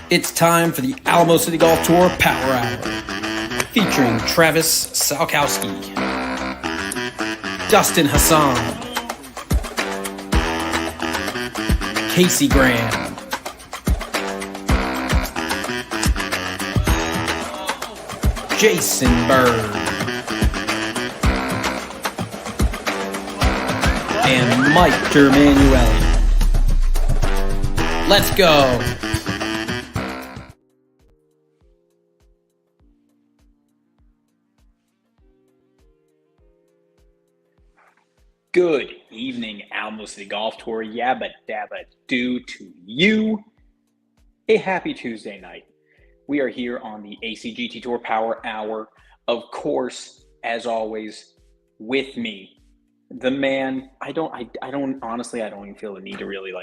It's time for the Alamo City Golf Tour Power Hour, featuring Travis Salkowski, Dustin Hassan, Casey Graham, Jason Byrd, and Mike DerManuelian. Let's go! Good evening, Alamo City Golf Tour. Yabba dabba do to you. A happy Tuesday night. We are here on the ACGT Tour Power Hour. Of course, as always, with me, the man. I don't honestly, I don't even feel the need to really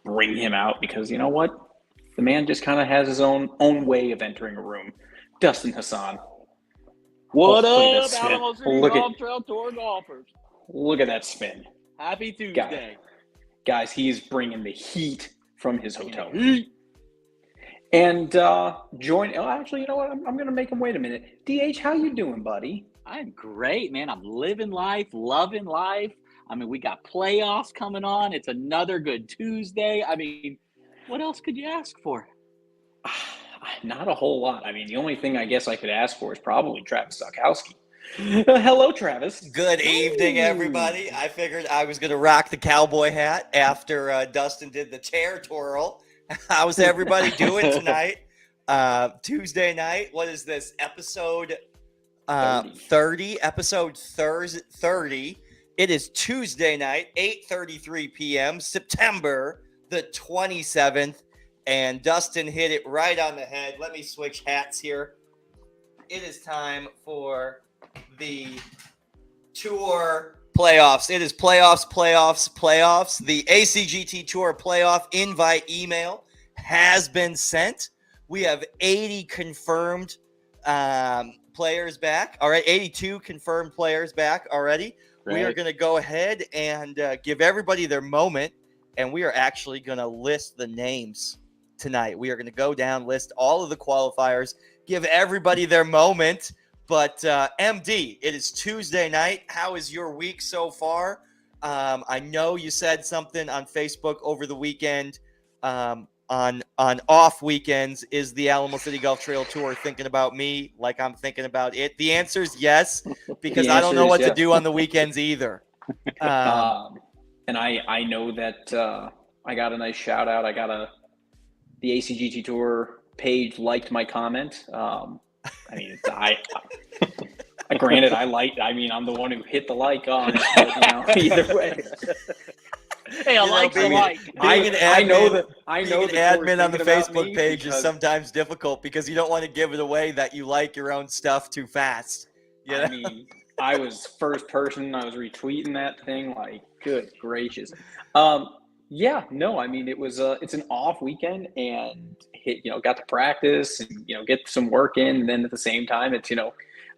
bring him out because you know what? The man just kind of has his own way of entering a room. Dustin Hassan. What up, Alamo City Look Golf Trail Tour golfers? Look at that spin. Happy Tuesday. Guys, he's bringing the heat from his hotel room. And actually, you know what? I'm going to make him wait a minute. DH, how you doing, buddy? I'm great, man. I'm living life, loving life. I mean, we got playoffs coming on. It's another good Tuesday. I mean, what else could you ask for? Not a whole lot. I mean, the only thing I guess I could ask for is probably Travis Salkowski. Hello, Travis. Good evening, everybody. I figured I was going to rock the cowboy hat after Dustin did the chair twirl. How's everybody doing tonight? Tuesday night. What is this? Episode 30. Episode 30. It is Tuesday night, 8:33 p.m., September the 27th. And Dustin hit it right on the head. Let me switch hats here. It is time for the tour playoffs. It is playoffs. The ACGT Tour playoff invite email has been sent. We have 80 confirmed players back. All right, 82 confirmed players back already. Right. We are going to go ahead and give everybody their moment, and we are actually going to list the names tonight. We are going to go down, list all of the qualifiers, give everybody their moment. But MD, it is Tuesday night. How is your week so far? I know you said something on Facebook over the weekend. On off weekends, is the Alamo City Golf Trail Tour thinking about me like I'm thinking about it? The answer is yes, because I don't know what to do on the weekends either. And I know that I got a nice shout out. The ACGT Tour page liked my comment. I mean, granted, I'm the one who hit the like on it, but, either way. Hey, I like the like. I know the admin on the Facebook page is sometimes difficult because you don't want to give it away that you like your own stuff too fast. You know? I mean, I was first person. I was retweeting that thing. Like, good gracious. It's an off weekend and got to practice and, get some work in. And then at the same time, it's,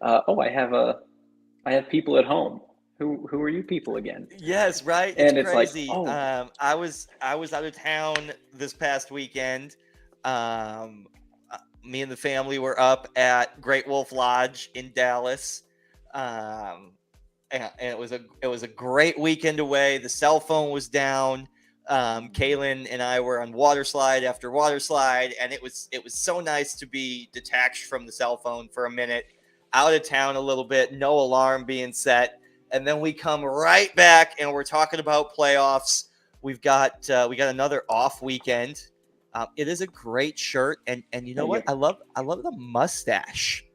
I have people at home. Who are you people again? Yes, right. And it's crazy. Like, oh. I was out of town this past weekend. Me and the family were up at Great Wolf Lodge in Dallas. And it was a great weekend away. The cell phone was down. Kaylin and I were on water slide after water slide, and it was so nice to be detached from the cell phone for a minute, out of town a little bit, no alarm being set, and then we come right back and we're talking about playoffs. We got another off weekend. It is a great shirt, and you know what? I love the mustache.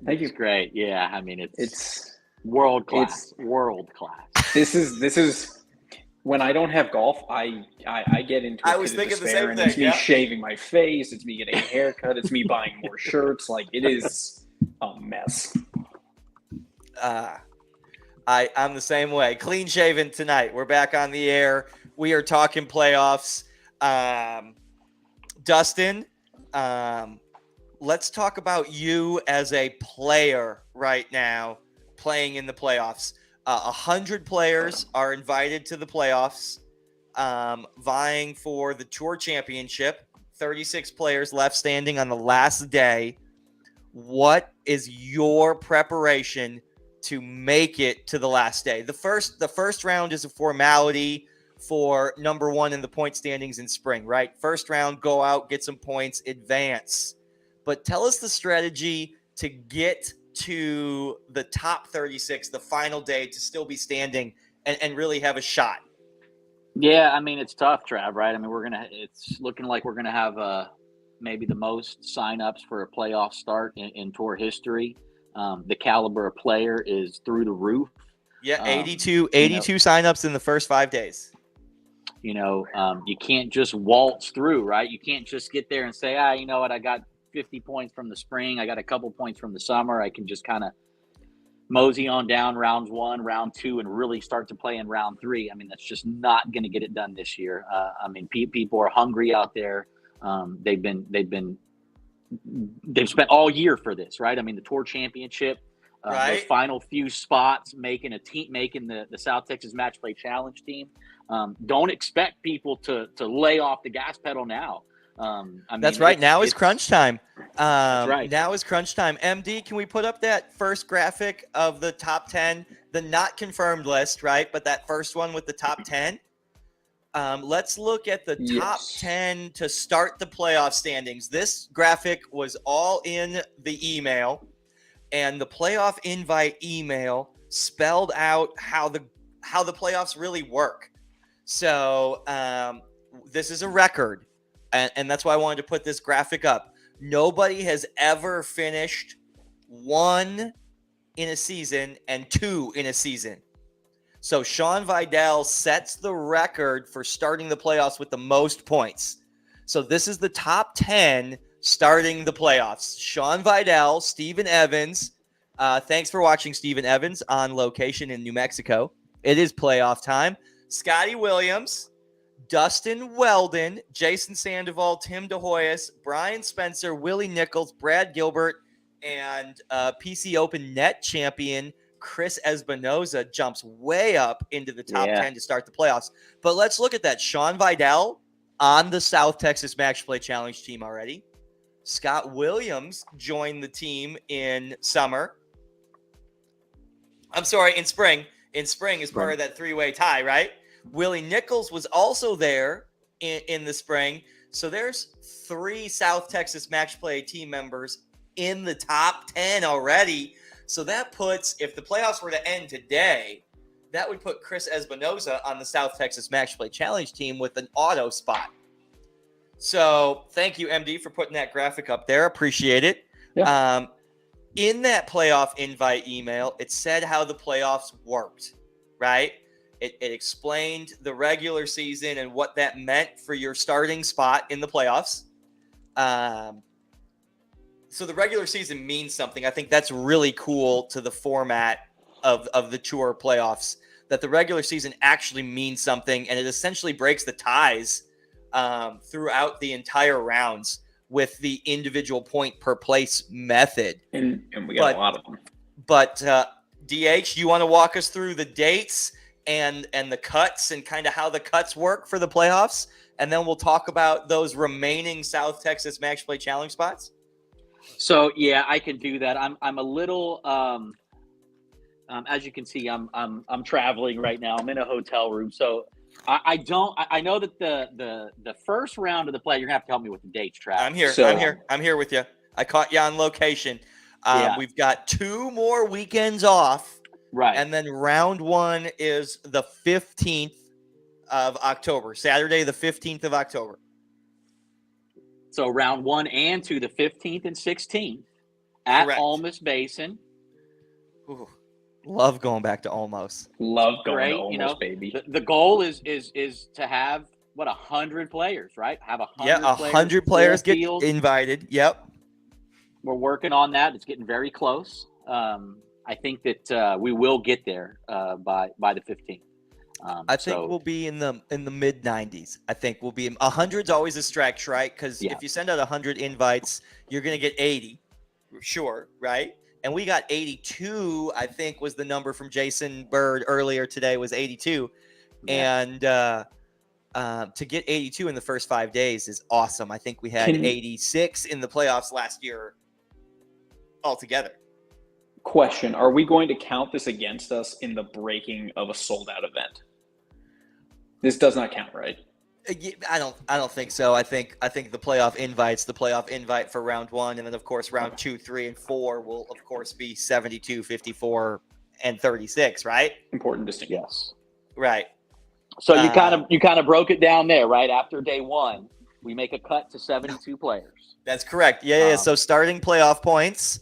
Thank you. Great. Yeah, I mean it's world class. World class. This is. When I don't have golf, I get into it. I was thinking the same thing. It's me shaving my face. It's me getting a haircut. It's me buying more shirts. Like, it is a mess. I'm the same way. Clean shaven tonight. We're back on the air. We are talking playoffs. Dustin, let's talk about you as a player right now playing in the playoffs. 100 players are invited to the playoffs, vying for the Tour Championship. 36 players left standing on the last day. What is your preparation to make it to the last day? The first round is a formality for number one in the point standings in spring, right? First round, go out, get some points, advance. But tell us the strategy to get to the top 36, the final day, to still be standing and really have a shot. Yeah, I mean, it's tough, Trav, right? I mean, it's looking like we're going to have maybe the most signups for a playoff start in tour history. The caliber of player is through the roof. Yeah, 82 signups in the first 5 days. You can't just waltz through, right? You can't just get there and say, you know what, I got 50 points from the spring. I got a couple points from the summer. I can just kind of mosey on down rounds 1, round 2, and really start to play in round 3. I mean, that's just not going to get it done this year. I mean, people are hungry out there. They've spent all year for this, right? I mean, the tour championship, those final few spots, making the South Texas Match Play Challenge team. Don't expect people to lay off the gas pedal now. That's right. Now is crunch time. That's right. Now is crunch time. MD, can we put up that first graphic of the top 10, the not confirmed list, right? But that first one with the top 10. Let's look at the top 10 to start the playoff standings. This graphic was all in the email, and the playoff invite email spelled out how the playoffs really work. So this is a record. And that's why I wanted to put this graphic up. Nobody has ever finished 1 in a season and 2 in a season. So Sean Vidal sets the record for starting the playoffs with the most points. So this is the top 10 starting the playoffs. Sean Vidal, Steven Evans. Thanks for watching, Steven Evans, on location in New Mexico. It is playoff time. Scotty Williams, Dustin Weldon, Jason Sandoval, Tim DeHoyas, Brian Spencer, Willie Nichols, Brad Gilbert, and PC Open net champion Chris Espinoza jumps way up into the top 10 to start the playoffs. But let's look at that. Sean Vidal on the South Texas Match Play Challenge team already. Scott Williams joined the team in summer. I'm sorry, in spring. In spring is part of that three-way tie, right? Willie Nichols was also there in the spring. So there's 3 South Texas Match Play team members in the top 10 already. So that puts, if the playoffs were to end today, that would put Chris Espinoza on the South Texas Match Play Challenge team with an auto spot. So thank you, MD, for putting that graphic up there. Appreciate it. Yeah. In that playoff invite email, it said how the playoffs worked, right? It explained the regular season and what that meant for your starting spot in the playoffs. So the regular season means something. I think that's really cool to the format of the tour playoffs, that the regular season actually means something, and it essentially breaks the ties throughout the entire rounds with the individual point per place method. And we got a lot of them. But DH, you want to walk us through the dates and the cuts and kind of how the cuts work for the playoffs? And then we'll talk about those remaining South Texas Match Play Challenge spots. So yeah, I can do that. I'm a little as you can see, I'm traveling right now. I'm in a hotel room, so I know that the first round of the play, you're gonna have to help me with the dates, Trav. I'm here. So, I'm here with you. I caught you on location. We've got 2 more weekends off, right? And then round 1 is the 15th of October, Saturday, the 15th of October. So round 1 and 2, the 15th and 16th at Correct. Almus Basin. Ooh, love going back to Almus. Love going Great, to Almus, baby. The goal is to have 100 players, right? Have 100. Yeah, 100 players get invited. Yep. We're working on that. It's getting very close. I think that we will get there by the 15th. I think we'll be in the mid 90s. I think we'll be 100's always a stretch, right? Because if you send out 100 invites, you're going to get 80, sure, right? And we got 82. I think was the number from Jason Byrd earlier today was 82, and To get 82 in the first 5 days is awesome. I think we had 86 in the playoffs last year altogether. Question: are we going to count this against us in the breaking of a sold-out event? This does not count, right? I don't think so. I think the playoff invite for round 1, and then of course round 2, 3, and 4 will of course be 72, 54, and 36, right? Important distinction. Yes. Right. So you kind of broke it down there, right? After day 1, we make a cut to 72 players. That's correct. Yeah. So starting playoff points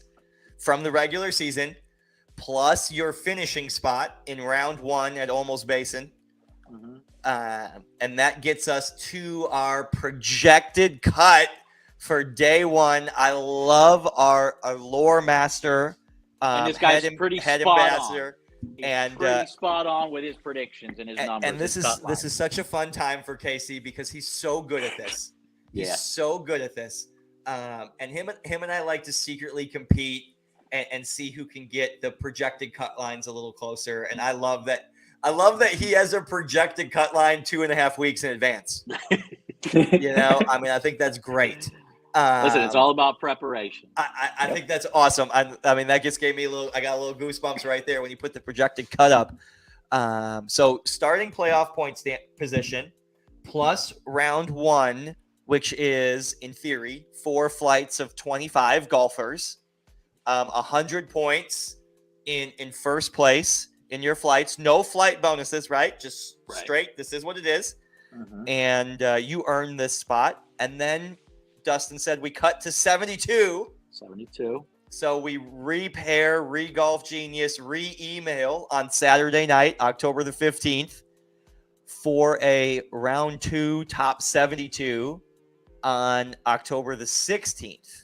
from the regular season, plus your finishing spot in round 1 at Olmos Basin. Mm-hmm. And that gets us to our projected cut for day 1. I love our lore master, and this guy's head pretty head spot ambassador, on. He's and pretty spot on with his predictions and his numbers. And this is such a fun time for Casey because he's so good at this. He's so good at this. And him and I like to secretly compete and see who can get the projected cut lines a little closer. And I love that he has a projected cut line 2.5 weeks in advance. I mean, I think that's great. Listen, it's all about preparation. I think that's awesome. I mean, that just gave me I got a little goosebumps right there when you put the projected cut up. So starting playoff point position plus round 1, which is in theory 4 flights of 25 golfers, 100 points in first place in your flights. No flight bonuses, right? Just straight. This is what it is. Mm-hmm. And you earn this spot. And then Dustin said we cut to 72. 72. So we repair, re-golf genius, re-email on Saturday night, October the 15th, for a round 2 top 72 on October the 16th.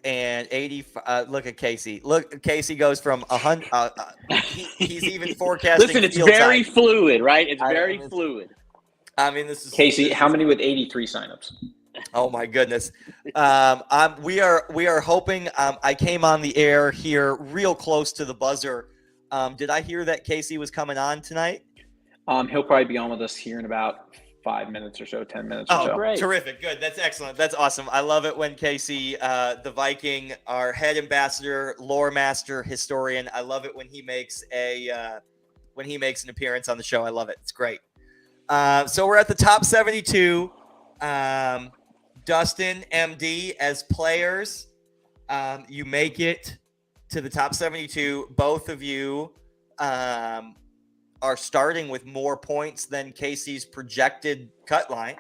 And 80. Look at Casey. Look, Casey goes from 100. He's even forecasting. Listen, it's very fluid, right? It's very fluid. I mean, this is Casey. How many with 83 signups? Oh my goodness. We are hoping. I came on the air here real close to the buzzer. Did I hear that Casey was coming on tonight? He'll probably be on with us here in about 5 minutes or so, 10 minutes or so. Oh, great. Terrific. Good. That's excellent. That's awesome. I love it when Casey, the Viking, our head ambassador, lore master, historian, I love it when he makes an appearance on the show. I love it. It's great. So we're at the top 72. Dustin, MD, as players, you make it to the top 72. Both of you are starting with more points than Casey's projected cut line.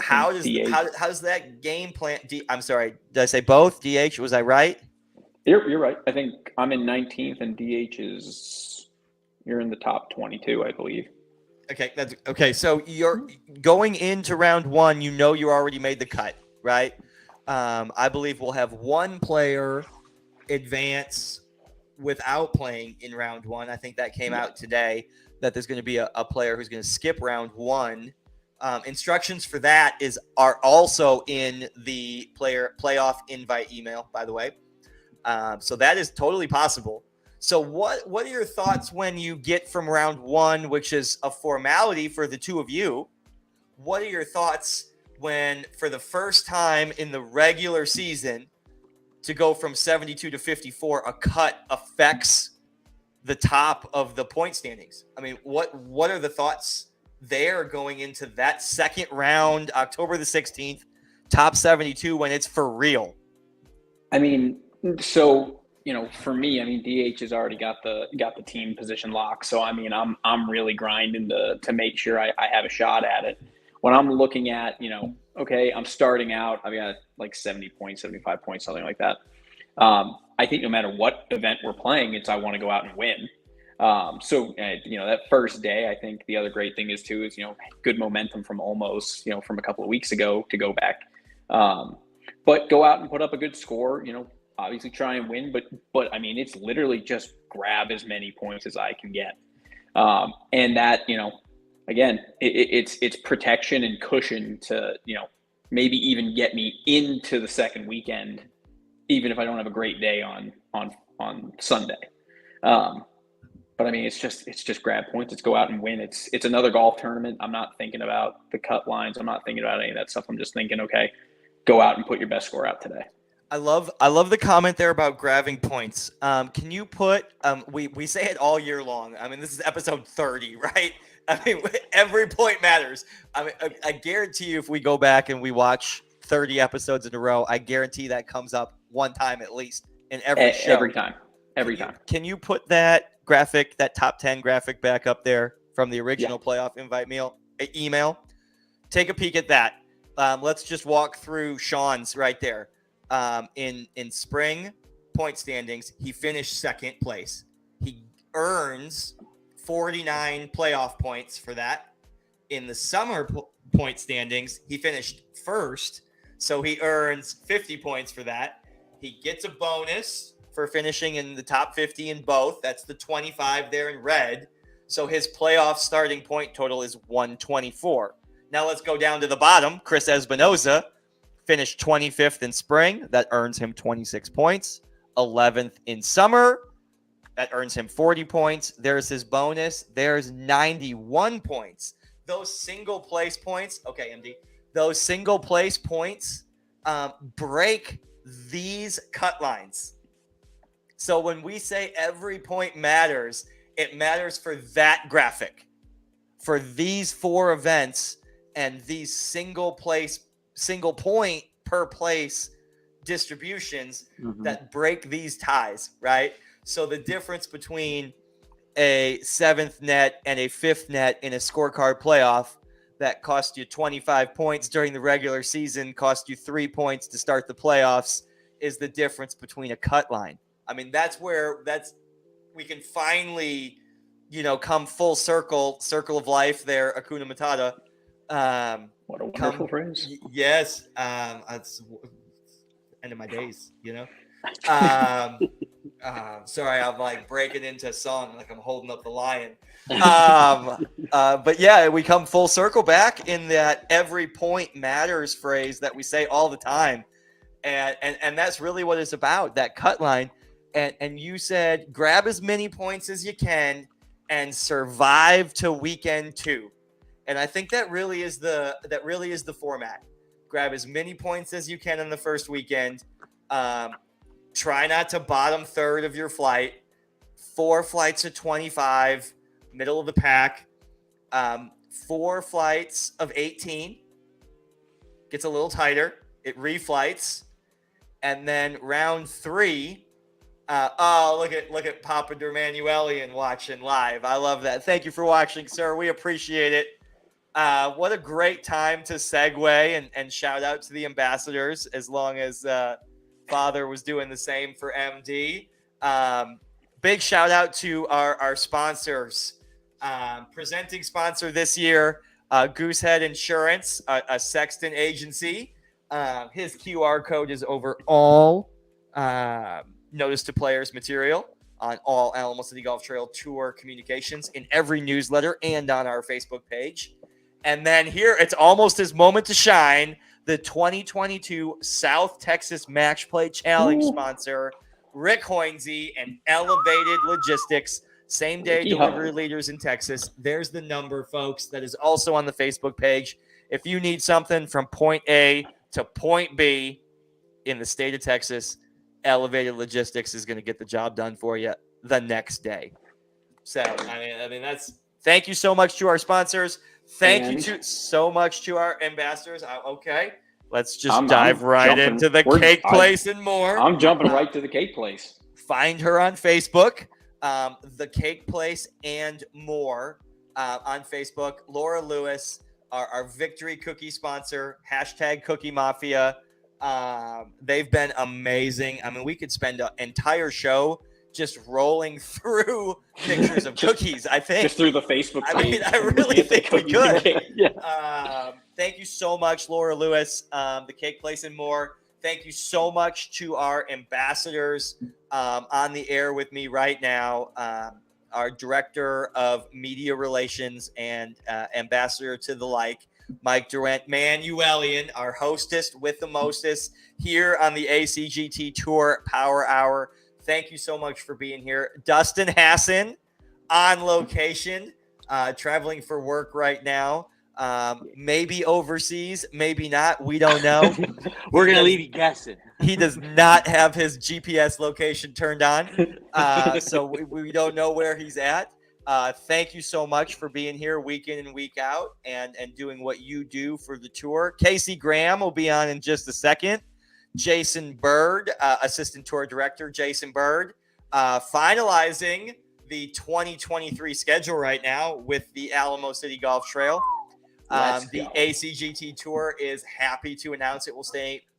How does that game plan? I'm sorry, did I say both? DH, was I right? You're right. I think I'm in 19th, and DH you're in the top 22, I believe. Okay, that's okay. So you're going into round 1. You know you already made the cut, right? I believe we'll have one player advance without playing in round 1. I think that came out today, that there's going to be a player who's going to skip round 1. Instructions for that are also in the playoff invite email, by the way. So that is totally possible. So what are your thoughts when you get from round 1, which is a formality for the two of you? What are your thoughts when, for the first time in the regular season, to go from 72 to 54, a cut affects the top of the point standings? I mean, what are the thoughts there going into that second round, October the 16th, top 72, when it's for real? I mean, so, for me, DH has already got the team position locked. So, I'm really grinding to make sure I have a shot at it. When I'm looking at, okay, I'm starting out, I've got like 70 points, 75 points, something like that. I think no matter what event we're playing, I want to go out and win. So that first day, I think the other great thing is good momentum from almost, from a couple of weeks ago to go back. But go out and put up a good score, obviously try and win, but it's literally just grab as many points as I can get. And that, again, it's protection and cushion to, maybe even get me into the second weekend, even if I don't have a great day on Sunday. But I mean, it's just grab points. It's go out and win. It's another golf tournament. I'm not thinking about the cut lines. I'm not thinking about any of that stuff. I'm just thinking, okay, go out and put your best score out today. I love the comment there about grabbing points. Can you put we say it all year long. I mean, this is episode 30, right? I mean, every point matters. I mean, I guarantee you, if we go back and we watch 30 episodes in a row, I guarantee that comes up one time at least in every show. Every time. Can you put that graphic, that top 10 graphic, back up there from the original playoff invite email? Take a peek at that. Let's just walk through Sean's right there. In spring point standings, he finished second place. He earns 49 playoff points for that. In the summer point standings, he finished first, so he earns 50 points for that. He gets a bonus for finishing in the top 50 in both. That's the 25 there in red. So his playoff starting point total is 124. Now let's go down to the bottom. Chris Espinoza finished 25th in spring. That earns him 26 points. 11th in summer. That earns him 40 points. There's his bonus. There's 91 points. Those single place points. Okay, MD. Those single place points break these cut lines. So when we say every point matters, it matters for that graphic. For these 4 events and these single point per place distributions that break these ties, right? So the difference between a 7th net and a 5th net in a scorecard playoff that cost you 25 points during the regular season, cost you 3 points to start the playoffs, is the difference between a cut line. I mean, we can finally, come full circle of life there, Hakuna Matata. What a wonderful phrase. Yes. That's end of my days, Sorry, I'm like breaking into song like I'm holding up the lion. But yeah, we come full circle back in that every point matters phrase that we say all the time. And that's really what it's about, that cut line. And you said grab as many points as you can and survive to weekend 2. And I think that really is the format. Grab as many points as you can in the first weekend. Try not to bottom third of your flight. 4 flights of 25, middle of the pack. 4 flights of 18. Gets a little tighter. It reflights. And then round 3. Look at Papa DerManuelian watching live. I love that. Thank you for watching, sir. We appreciate it. What a great time to segue and shout out to the ambassadors, as long as Father was doing the same for MD. Big shout out to our sponsors. Presenting sponsor this year, Goosehead Insurance, a Sexton agency. His QR code is over all notice to players material on all Alamo City Golf Trail Tour communications, in every newsletter, and on our Facebook page. And then here, it's almost his moment to shine. The 2022 South Texas Match Play Challenge sponsor, Rick Hoinsey and Elevated Logistics, same-day delivery leaders in Texas. There's the number, folks. That is also on the Facebook page. If you need something from point A to point B in the state of Texas, Elevated Logistics is going to get the job done for you the next day. So, I mean, thank you so much to our sponsors. Thank you so much to our ambassadors. Okay, let's just dive right into the cake place and more. I'm jumping right to the cake place. Find her on Facebook, the cake place and more on Facebook. Laura Lewis, our victory cookie sponsor, #Cookie Mafia. They've been amazing. I mean, we could spend an entire show just rolling through pictures of cookies, I think. Just through the Facebook page. I mean, I really think we could. Thank you so much, Laura Lewis, the cake place and more. Thank you so much to our ambassadors on the air with me right now. Our director of media relations and ambassador to the like, Mike DerManuelian, our hostess with the mostest here on the ACGT Tour Power Hour. Thank you so much for being here. Dustin, Hassan, on location, traveling for work right now. Maybe overseas, maybe not. We don't know. We're going to leave you guessing. He does not have his GPS location turned on, so we don't know where he's at. Thank you so much for being here week in and week out and doing what you do for the tour. Casey Graham will be on in just a second. Jason Byrd, assistant tour director, Jason Byrd, finalizing the 2023 schedule right now with the Alamo City Golf Trail. The ACGT Tour is happy to announce it will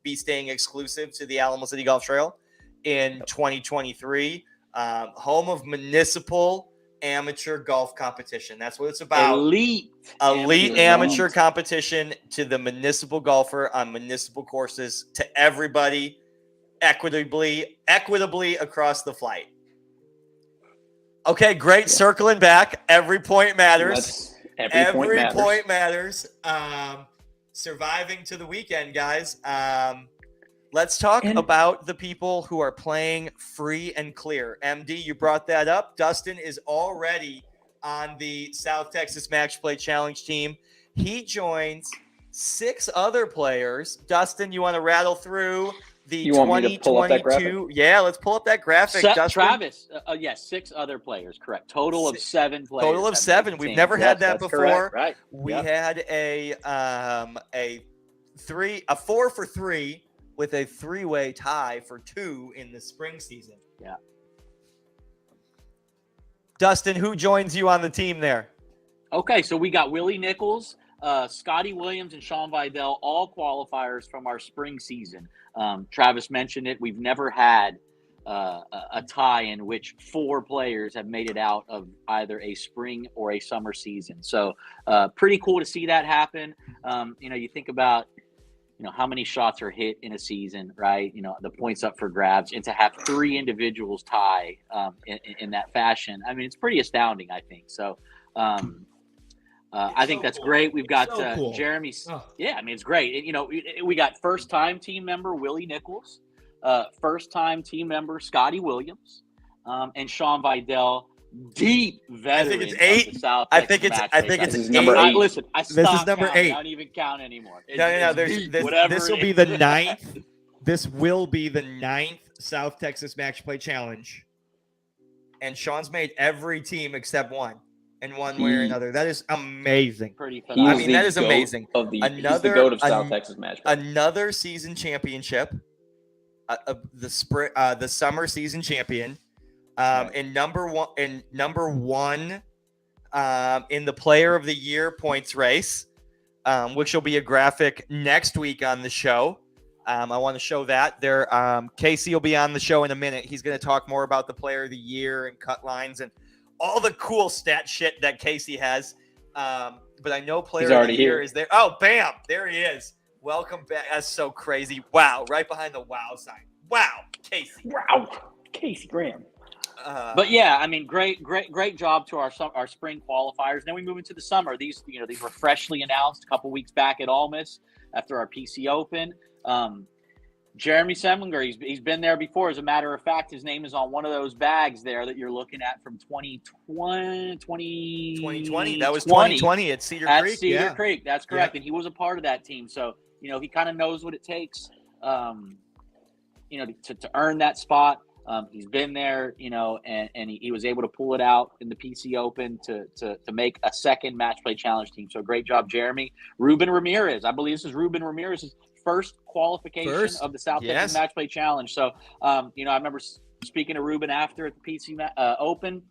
be staying exclusive to the Alamo City Golf Trail in 2023. Home of municipal amateur golf competition. That's what it's about. Elite amateur competition to the municipal golfer on municipal courses to everybody equitably across the flight. Okay, great. Circling back. Every point matters. Every point matters. Surviving to the weekend, guys. Let's talk about the people who are playing free and clear. MD, you brought that up. Dustin is already on the South Texas Match Play Challenge team. He joins 6 other players. Dustin, you want to rattle through the 2022? Yeah, let's pull up that graphic. Dustin. Travis, yes, 6 other players, correct. Total of 7 players. Total of 7. We've never had that before. Correct. Right. We had a 4 for 3 with a 3-way tie for 2 in the spring season. Yeah. Dustin, who joins you on the team there? Okay, so we got Willie Nichols, Scotty Williams, and Sean Vidal, all qualifiers from our spring season. Travis mentioned it. We've never had a tie in which 4 players have made it out of either a spring or a summer season. So pretty cool to see that happen. You think about how many shots are hit in a season, right? The points up for grabs, and to have 3 individuals tie in that fashion. I mean, it's pretty astounding, I think. So I think that's great. We've got cool. Jeremy. Yeah, I mean, it's great. We got first-time team member Willie Nichols, first-time team member Scotty Williams, and Sean Vidal. Deep veteran. I think it's 8. I think it's number 8. Listen, I stopped this is number counting. 8. I don't even count anymore. No. This will be the 9th. This will be the 9th South Texas Match Play Challenge, and Sean's made every team except one in one way or another. That is amazing. Pretty phenomenal. I mean, that is amazing. He's the GOAT of South Texas Match Play. Another season championship, the summer season champion. And number one in the Player of the Year points race, which will be a graphic next week on the show. I want to show that there. Casey will be on the show in a minute. He's going to talk more about the Player of the Year and cut lines and all the cool stat shit that Casey has. But I know Player of the Year is there. Oh, bam! There he is. Welcome back. That's so crazy. Wow! Right behind the wow sign. Wow, Casey. Wow, Casey Graham. But yeah, I mean, great job to our spring qualifiers. Then we move into the summer. These were freshly announced a couple weeks back at Ole Miss after our PC Open. Jeremy Samlinger, he's been there before. As a matter of fact, his name is on one of those bags there that you're looking at from 2020. That was 2020 at Cedar Creek. At Cedar Creek, that's correct. Yeah. And he was a part of that team, so he kind of knows what it takes, to earn that spot. He's been there, and he was able to pull it out in the PC Open to make a second Match Play Challenge team. So great job, Jeremy. Reuben Ramirez. I believe this is Reuben Ramirez's first qualification of the South Texas Match Play Challenge. So, I remember speaking to Reuben after at the PC Open.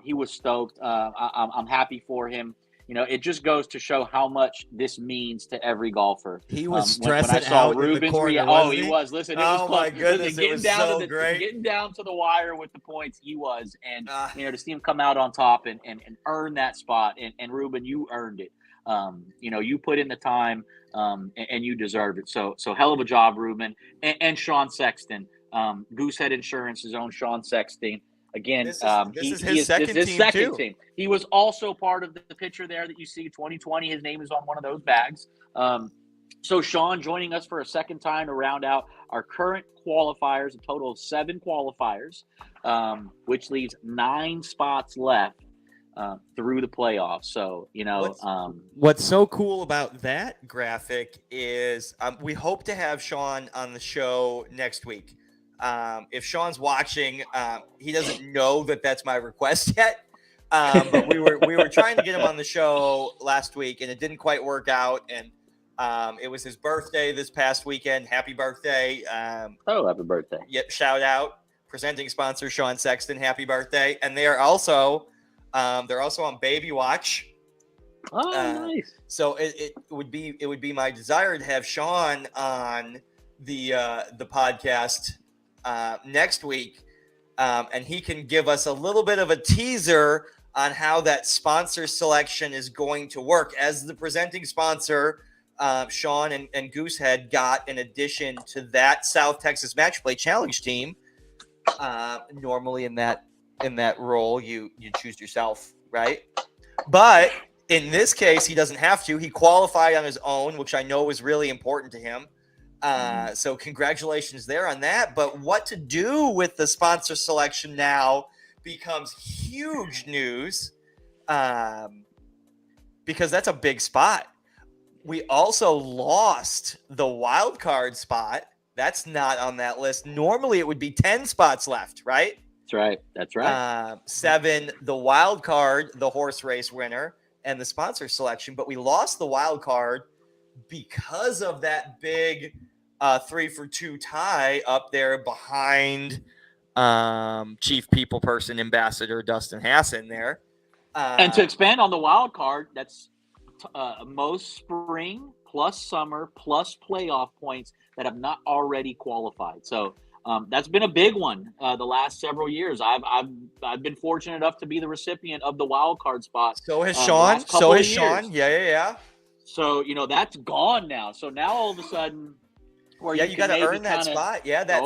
He was stoked. I'm happy for him. It just goes to show how much this means to every golfer. He was stressing when I saw out Reuben's in the corner, he was. Listen, it was my goodness, it was so great. Getting down to the wire with the points, he was. And, to see him come out on top and earn that spot. And Reuben, you earned it. You put in the time and you deserve it. So hell of a job, Reuben. And Sean Sexton. Goosehead Insurance's own Sean Sexton. Again, this is his second team. He was also part of the picture there that you see, 2020. His name is on one of those bags. So Sean joining us for a second time to round out our current qualifiers, a total of 7 qualifiers, which leaves 9 spots left through the playoffs. So, What's so cool about that graphic is we hope to have Sean on the show next week. If Sean's watching, he doesn't know that that's my request yet. But we were trying to get him on the show last week, and it didn't quite work out. And it was his birthday this past weekend. Happy birthday! happy birthday! Yep, shout out presenting sponsor Sean Sexton. Happy birthday! And they are also on Baby Watch. Oh, nice. So it would be my desire to have Sean on the podcast next week, and he can give us a little bit of a teaser on how that sponsor selection is going to work. As the presenting sponsor, Sean and Goosehead got in addition to that South Texas Match Play Challenge team. Normally in that role, you choose yourself, right? But in this case, he doesn't have to. He qualified on his own, which I know was really important to him. So congratulations there on that. But what to do with the sponsor selection now becomes huge news, because that's a big spot. We also lost the wild card spot. That's not on that list. Normally it would be 10 spots left, right? That's right. 7, the wild card, the horse race winner, and the sponsor selection. But we lost the wild card because of that big 3-for-2 tie up there behind Chief People Person Ambassador Dustin Hassan there. And to expand on the wild card, that's most spring plus summer plus playoff points that have not already qualified. So that's been a big one the last several years. I've been fortunate enough to be the recipient of the wild card spot. So has Sean. Yeah. So that's gone now. So now all of a sudden, you got to earn that spot. Yeah, that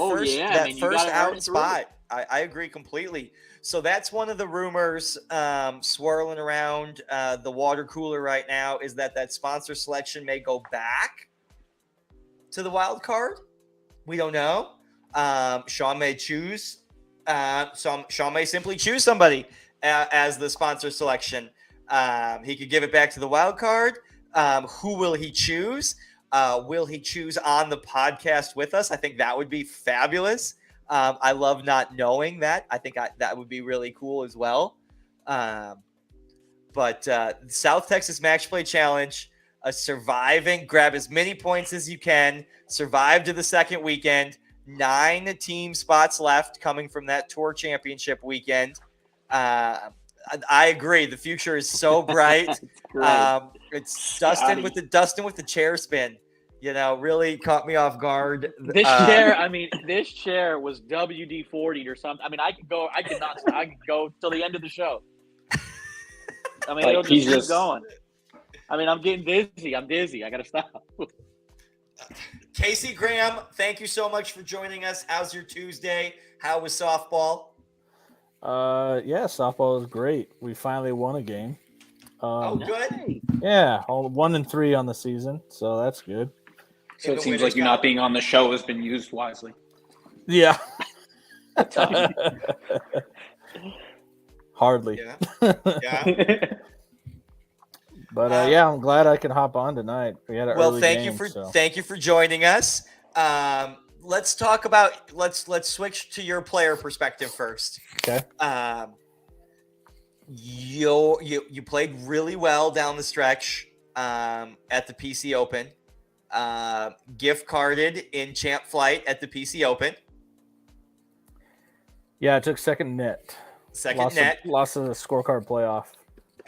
first out spot. I agree completely. So that's one of the rumors swirling around the water cooler right now, is that sponsor selection may go back to the wild card. We don't know. Sean may choose. Sean may simply choose somebody as the sponsor selection. He could give it back to the wild card. Who will he choose? Will he choose on the podcast with us? I think that would be fabulous. I love not knowing that. I think that would be really cool as well. But South Texas Match Play Challenge, grab as many points as you can, survive to the second weekend. 9 team spots left coming from that tour championship weekend. I agree. The future is so bright. It's Dustin with the chair spin. Really caught me off guard. This chair was WD-40 or something. I could go till the end of the show. It'll just keep going. I'm getting dizzy. I'm dizzy. I got to stop. Casey Graham, thank you so much for joining us. How's your Tuesday? How was softball? Softball was great. We finally won a game. Good. Yeah, 1-3 on the season, so that's good. So it seems like you not being on the show has been used wisely. Yeah. Hardly. Yeah. But I'm glad I can hop on tonight. We had an early game. Thank you for joining us. Let's talk about let's switch to your player perspective first. Okay. You played really well down the stretch at the PC Open. Gift carded in Champ Flight at the PC Open. Yeah, I took second net. Lost of the scorecard playoff.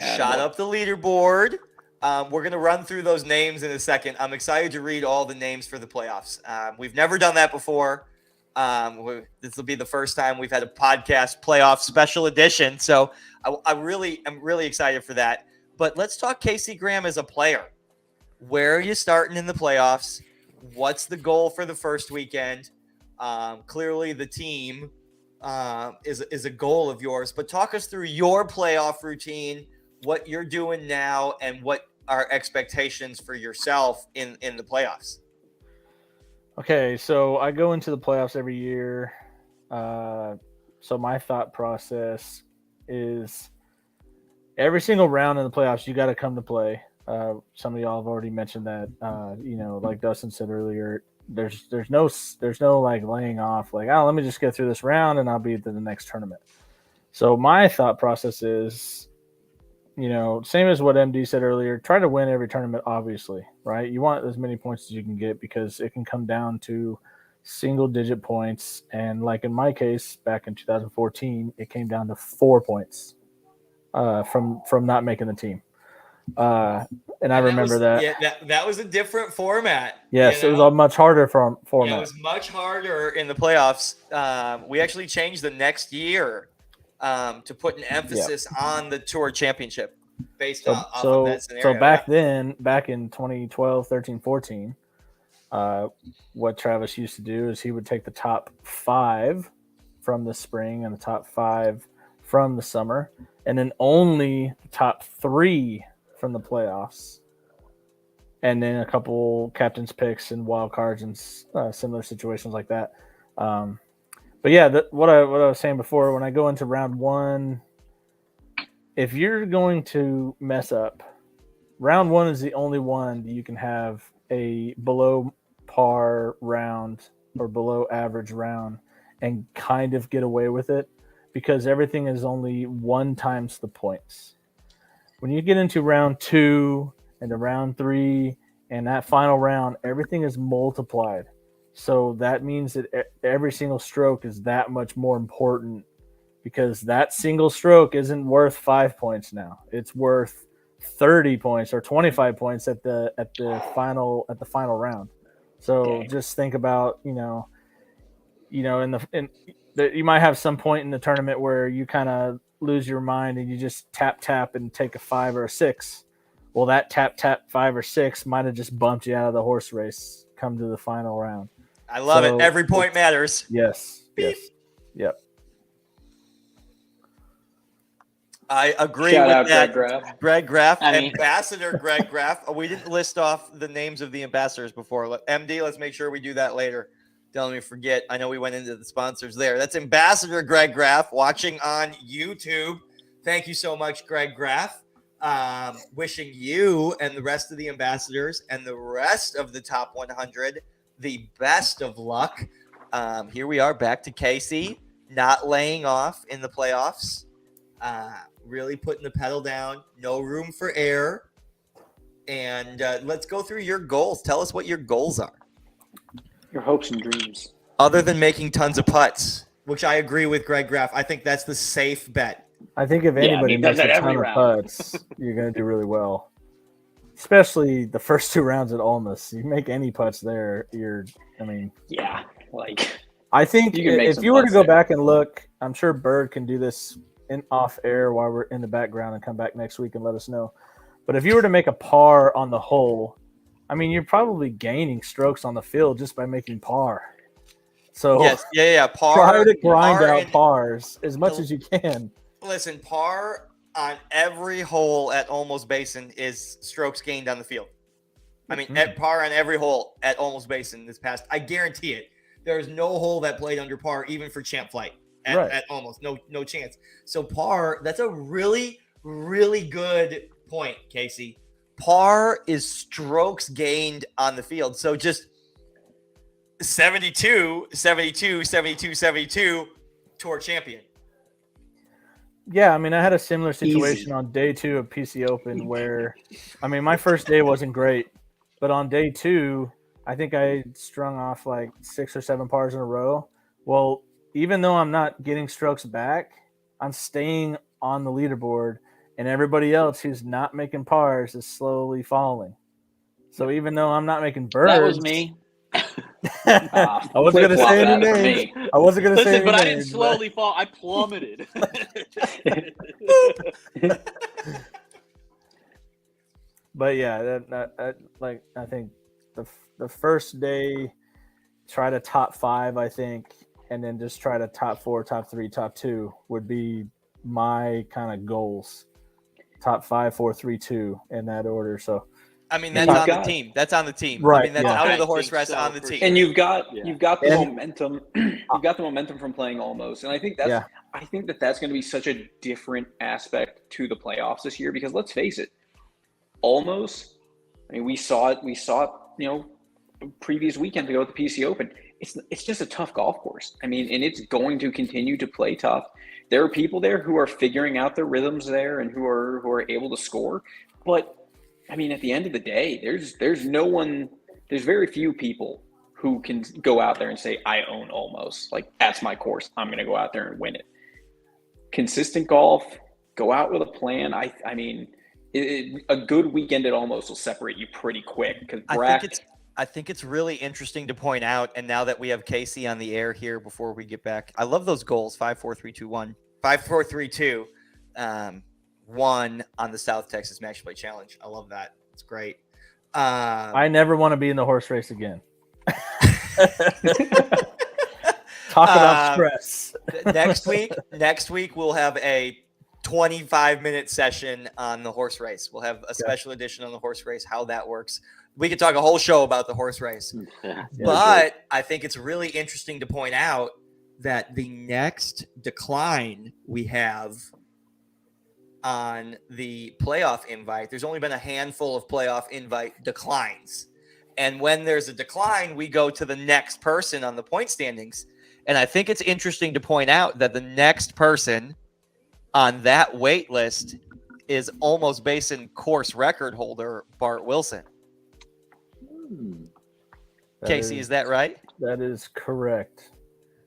Shot up the leaderboard. We're going to run through those names in a second. I'm excited to read all the names for the playoffs. We've never done that before. This will be the first time we've had a podcast playoff special edition. So I'm really excited for that. But let's talk Casey Graham as a player. Where are you starting in the playoffs? What's the goal for the first weekend? Clearly the team is a goal of yours, but talk us through your playoff routine, what you're doing now, and what are expectations for yourself in the playoffs. Okay, so I go into the playoffs every year. So my thought process is every single round in the playoffs, you got to come to play. Some of y'all have already mentioned that. Like Dustin said earlier, there's no like laying off. Like, let me just get through this round and I'll be at the next tournament. So my thought process is, same as what MD said earlier. Try to win every tournament. Obviously, right? You want as many points as you can get because it can come down to single-digit points. And like in my case, back in 2014, it came down to 4 points from not making the team. And I remember that. Yeah, that was a different format. Yes, it was a much harder format. Yeah, it was much harder in the playoffs. We actually changed the next year to put an emphasis on the Tour Championship based off of that scenario. So back then, back in 2012, 13, 14, what Travis used to do is he would take the top 5 from the spring and the top 5 from the summer, and then only the top 3 from the playoffs, and then a couple captain's picks and wild cards and similar situations like that. But yeah, what I was saying before, when I go into round 1, if you're going to mess up, round 1 is the only one that you can have a below par round or below average round and kind of get away with it, because everything is only 1 times the points. When you get into round 2 and to round 3 and that final round, everything is multiplied. So that means that every single stroke is that much more important, because that single stroke isn't worth 5 points now. It's worth 30 points or 25 points at the final round. So just think about, you might have some point in the tournament where you kind of lose your mind and you just tap and take a 5 or a 6. Well, that tap 5 or 6 might have just bumped you out of the horse race come to the final round. I love it. Every point matters. Yes. Yes. Yep. I agree Shout with out that. Greg Graff. Greg Graff, Ambassador Greg Graff. We didn't list off the names of the ambassadors before. MD, let's make sure we do that later. Don't let me forget. I know we went into the sponsors there. That's Ambassador Greg Graff watching on YouTube. Thank you so much, Greg Graff. Wishing you and the rest of the ambassadors and the rest of the top 100 the best of luck. Here we are back to Casey, not laying off in the playoffs. Really putting the pedal down. No room for error. And let's go through your goals. Tell us what your goals are. Your hopes and dreams. Other than making tons of putts, which I agree with Greg Graff. I think that's the safe bet. I think if anybody makes a ton of putts, you're going to do really well. Especially the first 2 rounds at Almas. You make any putts there, I think if you were to go back and look, I'm sure Byrd can do this off air while we're in the background and come back next week and let us know. But if you were to make a par on the hole, you're probably gaining strokes on the field just by making par. So yes, par. Try to grind out pars as much as you can. Listen, par on every hole at Almost Basin is strokes gained on the field. At par on every hole at Almost Basin this past, I guarantee it. There's no hole that played under par, even for Champ Flight at Almost. No chance. So par, that's a really, really good point, Casey. Par is strokes gained on the field. So just 72, 72, 72, 72, Tour champion. Yeah, I had a similar situation on day 2 of PC Open where, my first day wasn't great, but on day 2, I think I strung off like 6 or 7 pars in a row. Well, even though I'm not getting strokes back, I'm staying on the leaderboard, and everybody else who's not making pars is slowly falling. So even though I'm not making birds, that was me. I wasn't going to say any names. I wasn't going to say any but names. I didn't slowly fall. I plummeted. But yeah, I think the first day, try to top 5, I think, and then just try to top 4, top 3, top 2 would be my kind of goals. Top 5, 4, 3, 2 in that order. So I mean, that's You've on got- the team. That's on the team. Right, I mean, that's yeah. out of I the horse think race so, on the for team. And you've got Yeah. the And- momentum. You've got the momentum from playing almost, and I think that's Yeah. I think that's going to be such a different aspect to the playoffs this year because let's face it, almost. I mean, we saw it. Previous weekend ago at the PC Open. It's just a tough golf course. I mean, and it's going to continue to play tough. There are people there who are figuring out their rhythms there and who are able to score, but I mean, at the end of the day, there's very few people who can go out there and say, I own almost. Like, that's my course. I'm going to go out there and win it. Consistent golf, go out with a plan. I mean, a good weekend at almost will separate you pretty quick. Because I think it's really interesting to point out, and now that we have Casey on the air here before we get back, I love those goals, 5, 4, 3, 2, 1. 5, 4, 3, 2. 1 on the South Texas Match Play Challenge. I love that. It's great. I never want to be in the horse race again. Talk about stress. Next week we'll have a 25-minute session on the horse race. We'll have a special edition on the horse race, how that works. We could talk a whole show about the horse race. Yeah. But I think it's really interesting to point out that the next decline we have on the playoff invite, there's only been a handful of playoff invite declines. And when there's a decline, we go to the next person on the point standings. And I think it's interesting to point out that the next person on that wait list is Almost Basin course record holder Bart Wilson. Casey, is that right? That is correct.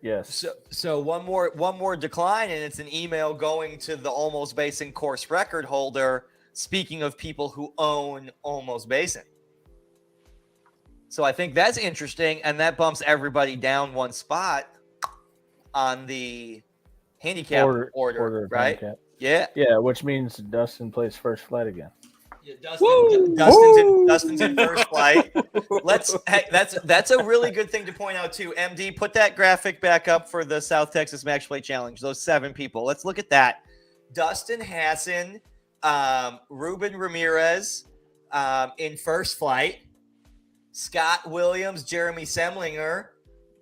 Yes. So one more decline, and it's an email going to the Almost Basin course record holder. Speaking of people who own Almost Basin, so I think that's interesting, and that bumps everybody down one spot on the handicap order right? Handicap. Yeah, Yeah, which means Dustin plays first flight again. Yeah, Dustin's in first flight. That's a really good thing to point out too. MD, put that graphic back up for the South Texas Match Play Challenge. Those 7 people. Let's look at that. Dustin, Hassan, Reuben Ramirez in first flight. Scott Williams, Jeremy Samlinger,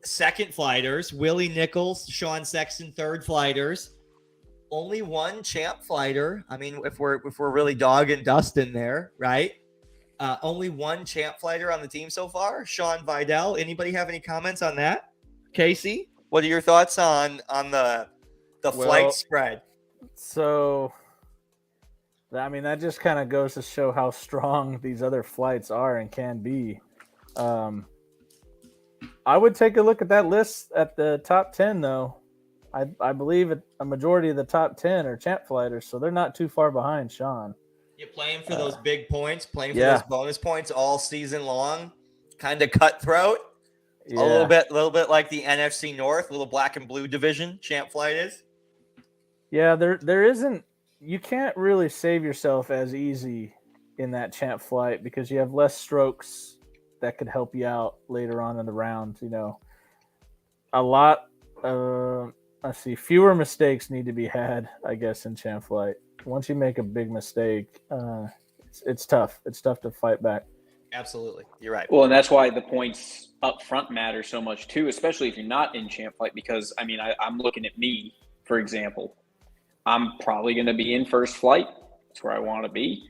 second flighters. Willie Nichols, Sean Sexton, third flighters. Only one champ flighter. I mean, if we're really dogging Dustin there, right? Only one champ flighter on the team so far, Sean Vidal. Anybody have any comments on that? Casey, what are your thoughts on the flight spread? So, I mean, that just kind of goes to show how strong these other flights are and can be. I would take a look at that list at the top 10, though. I believe a majority of the top 10 are champ flighters, so they're not too far behind Sean. You're playing for those big points, playing for those bonus points all season long, kind of cutthroat. Yeah. A little bit like the NFC North, little black and blue division champ flight is. Yeah, there isn't. You can't really save yourself as easy in that champ flight because you have less strokes that could help you out later on in the round. You know, a lot. Let's see. Fewer mistakes need to be had, I guess, in champ flight. Once you make a big mistake, it's tough. It's tough to fight back. Absolutely, you're right. Well, and that's why the points up front matter so much too, especially if you're not in champ flight. Because I mean, I'm looking at me, for example. I'm probably going to be in first flight. That's where I want to be.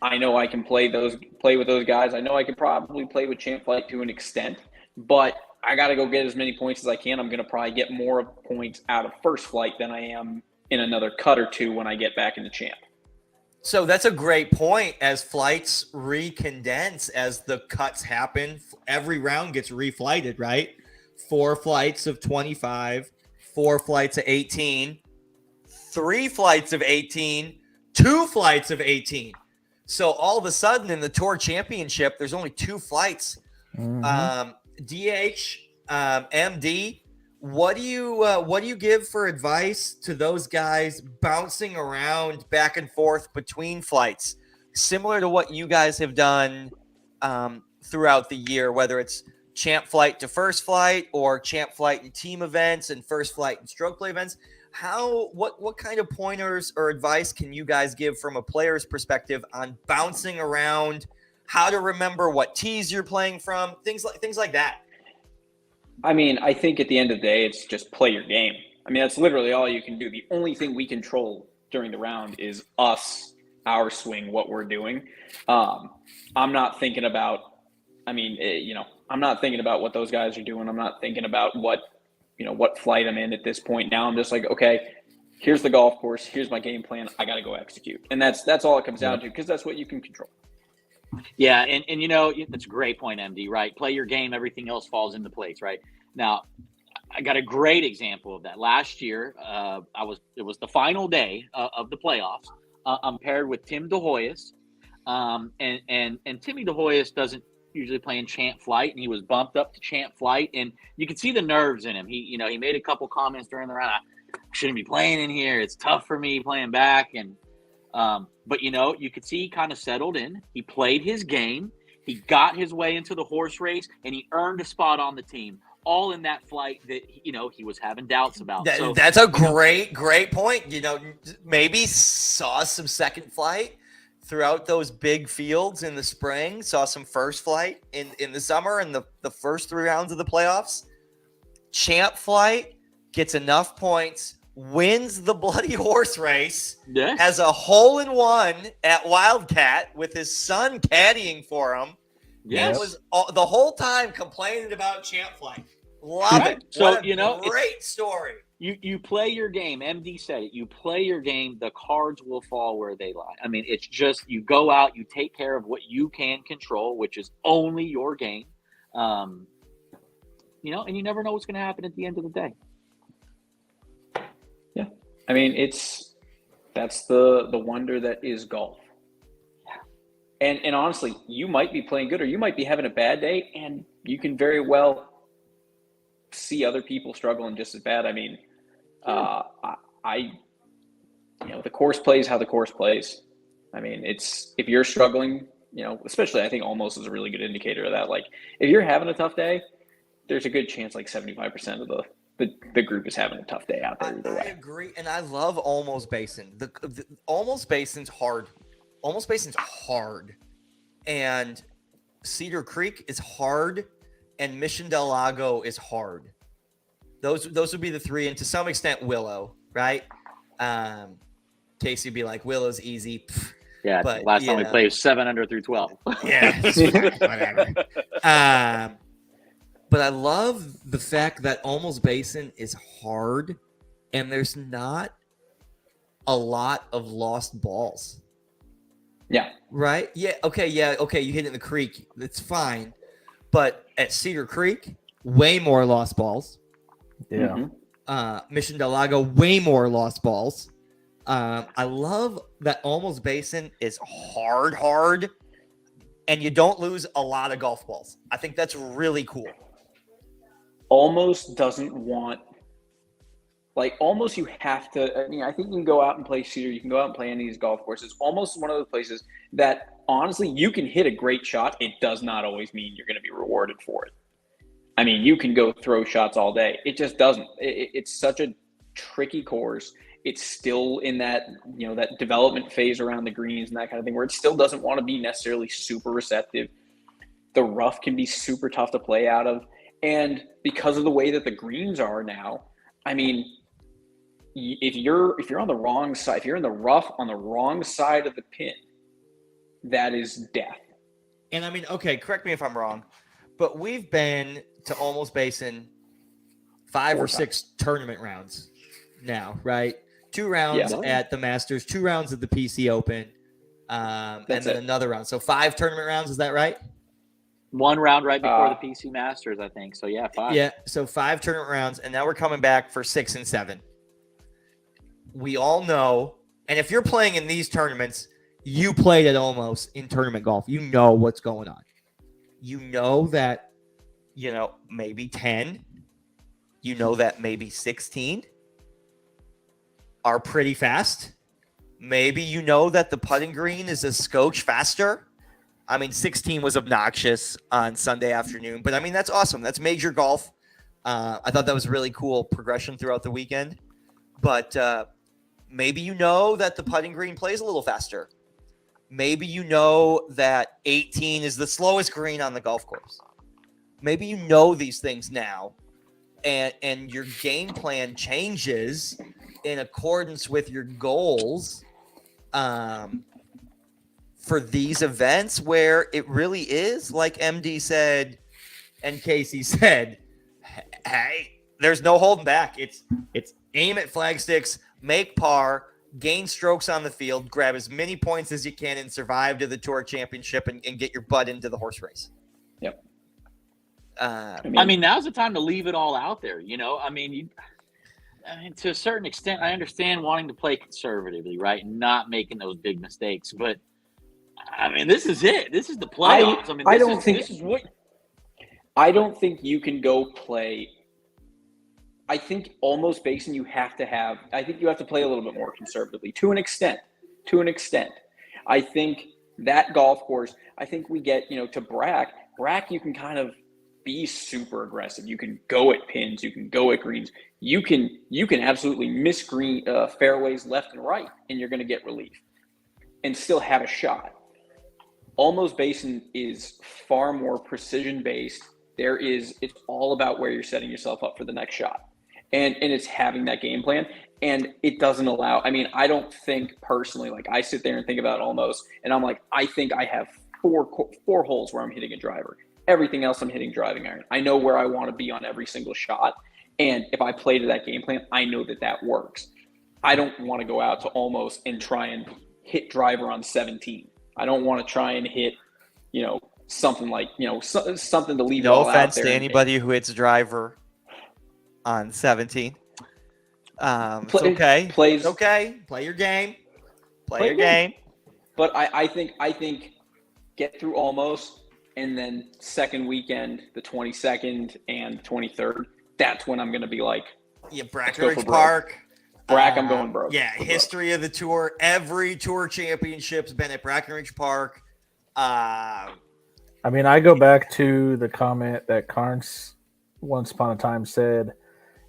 I know I can play with those guys. I know I could probably play with champ flight to an extent, but I got to go get as many points as I can. I'm going to probably get more points out of first flight than I am in another cut or two when I get back into champ. So that's a great point. As flights recondense, as the cuts happen, every round gets reflighted, right? 4 flights of 25, 4 flights of 18, 3 flights of 18, 2 flights of 18. So all of a sudden in the Tour Championship, there's only 2 flights. Mm-hmm. DH, MD, what do you give for advice to those guys bouncing around back and forth between flights, similar to what you guys have done throughout the year, whether it's champ flight to first flight or champ flight and team events and first flight and stroke play events? What kind of pointers or advice can you guys give from a player's perspective on bouncing around? how to remember what tees you're playing from, things like that. I mean, I think at the end of the day, it's just play your game. I mean, that's literally all you can do. The only thing we control during the round is us, our swing, what we're doing. I'm not thinking about, I'm not thinking about what those guys are doing. I'm not thinking about what flight I'm in at this point. Now I'm just like, okay, here's the golf course. Here's my game plan. I got to go execute. And that's all it comes down to, because that's what you can control. Yeah, and that's a great point, MD, right? Play your game, everything else falls into place, right? Now, I got a great example of that. Last year, it was the final day of the playoffs. I'm paired with Tim DeHoyas, and Timmy DeHoyas doesn't usually play in champ flight, and he was bumped up to champ flight, and you could see the nerves in him. He made a couple comments during the round. I shouldn't be playing in here. It's tough for me playing back, and but you could see he kind of settled in. He played his game. He got his way into the horse race, and he earned a spot on the team. All in that flight that he was having doubts about. That's a great point. Maybe saw some second flight throughout those big fields in the spring. Saw some first flight in the summer and the first 3 rounds of the playoffs. Champ flight gets enough points, wins the bloody horse race, has a hole-in-one at Wildcat with his son caddying for him. Yes. He was the whole time complaining about champ flight. Love it. So, great story. You play your game. MD said it. You play your game. The cards will fall where they lie. I mean, it's just you go out, you take care of what you can control, which is only your game. And you never know what's going to happen at the end of the day. Yeah. I mean, that's the wonder that is golf. And honestly, you might be playing good or you might be having a bad day, and you can very well see other people struggling just as bad. I mean, the course plays how the course plays. I mean, it's if you're struggling, especially I think almost is a really good indicator of that. Like if you're having a tough day, there's a good chance like 75% of the group is having a tough day out there either way. I agree, and I love Almost Basin. The Almost Basin's hard. Almost Basin's hard, and Cedar Creek is hard, and Mission Del Lago is hard. Those would be the 3, and to some extent Willow, right? Casey would be like, Willow's easy. Yeah, but last time we played was 7 under through 12. Yeah, whatever. But I love the fact that Almost Basin is hard, and there's not a lot of lost balls. Yeah. Right? Yeah. Okay. Yeah. Okay. You hit it in the creek. That's fine. But at Cedar Creek, way more lost balls. Yeah. Mission Del Lago, way more lost balls. I love that Almost Basin is hard, and you don't lose a lot of golf balls. I think that's really cool. Almost doesn't want, like, almost you have to, I think you can go out and play Cedar, you can go out and play any of these golf courses. Almost one of those places that, honestly, you can hit a great shot. It does not always mean you're going to be rewarded for it. I mean, you can go throw shots all day. It just doesn't. It's such a tricky course. It's still in that, that development phase around the greens and that kind of thing, where it still doesn't want to be necessarily super receptive. The rough can be super tough to play out of. And because of the way that the greens are now, I mean, if you're on the wrong side, if you're in the rough on the wrong side of the pin, that is death. And I mean, okay, correct me if I'm wrong, but we've been to Almost Basin 5 or 6 tournament rounds now, right? 2 rounds at the Masters, 2 rounds at the PC Open, and then another round. So 5 tournament rounds, is that right? 1 round right before the PC Masters, I think. So, yeah, 5. Yeah, so 5 tournament rounds, and now we're coming back for 6 and 7. We all know, and if you're playing in these tournaments, you played at Almost in tournament golf. You know what's going on. You know that, maybe 10, that maybe 16 are pretty fast. Maybe that the putting green is a skosh faster. I mean, 16 was obnoxious on Sunday afternoon, but I mean, that's awesome. That's major golf. I thought that was really cool progression throughout the weekend. But maybe that the putting green plays a little faster. Maybe you know that 18 is the slowest green on the golf course. Maybe you know these things now, and your game plan changes in accordance with your goals for these events where it really is, like MD said and Casey said, hey, there's no holding back. It's aim at flag sticks, make par, gain strokes on the field, grab as many points as you can, and survive to the Tour Championship and get your butt into the horse race. Yep. I mean, now's the time to leave it all out there. I mean, to a certain extent, I understand wanting to play conservatively, right, and not making those big mistakes. But I mean, this is it. This is the playoffs. I don't think you can go play. I think almost Basin, you have to play a little bit more conservatively to an extent. I think that golf course, I think we get, to Brack, you can kind of be super aggressive. You can go at pins, you can go at greens. You can absolutely miss green fairways left and right, and you're going to get relief and still have a shot. Almost Basin is far more precision based. It's all about where you're setting yourself up for the next shot. And it's having that game plan. And it doesn't allow, I don't think personally, like I sit there and think about Almost, and I'm like, I think I have four holes where I'm hitting a driver. Everything else I'm hitting driving iron. I know where I want to be on every single shot. And if I play to that game plan, I know that works. I don't want to go out to Almost and try and hit driver on 17. I don't want to try and hit, something like, something to leave it all out there. No offense to anybody who hits driver on 17. It's okay. It's okay. Play your game. Play your game. But I think get through Almost, and then second weekend, the 22nd and 23rd, that's when I'm going to be like, Brackenridge Park. Brack, I'm going broke. Yeah, history of the tour. Every tour championship's been at Brackenridge Park. I go back to the comment that Carnes once upon a time said,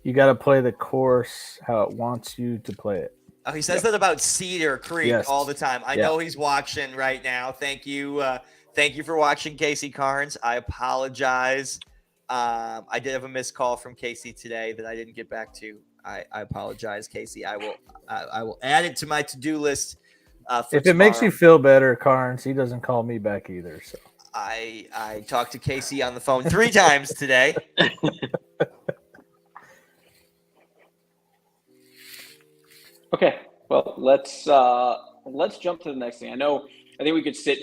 you got to play the course how it wants you to play it. Oh, he says that about Cedar Creek all the time. I know he's watching right now. Thank you. Thank you for watching, Casey Carnes. I apologize. I did have a missed call from Casey today that I didn't get back to. I apologize, Casey. I will add it to my to-do list. If it makes you feel better, Carnes, he doesn't call me back either. So I talked to Casey on the phone 3 times today. Okay, well, let's jump to the next thing. I think we could sit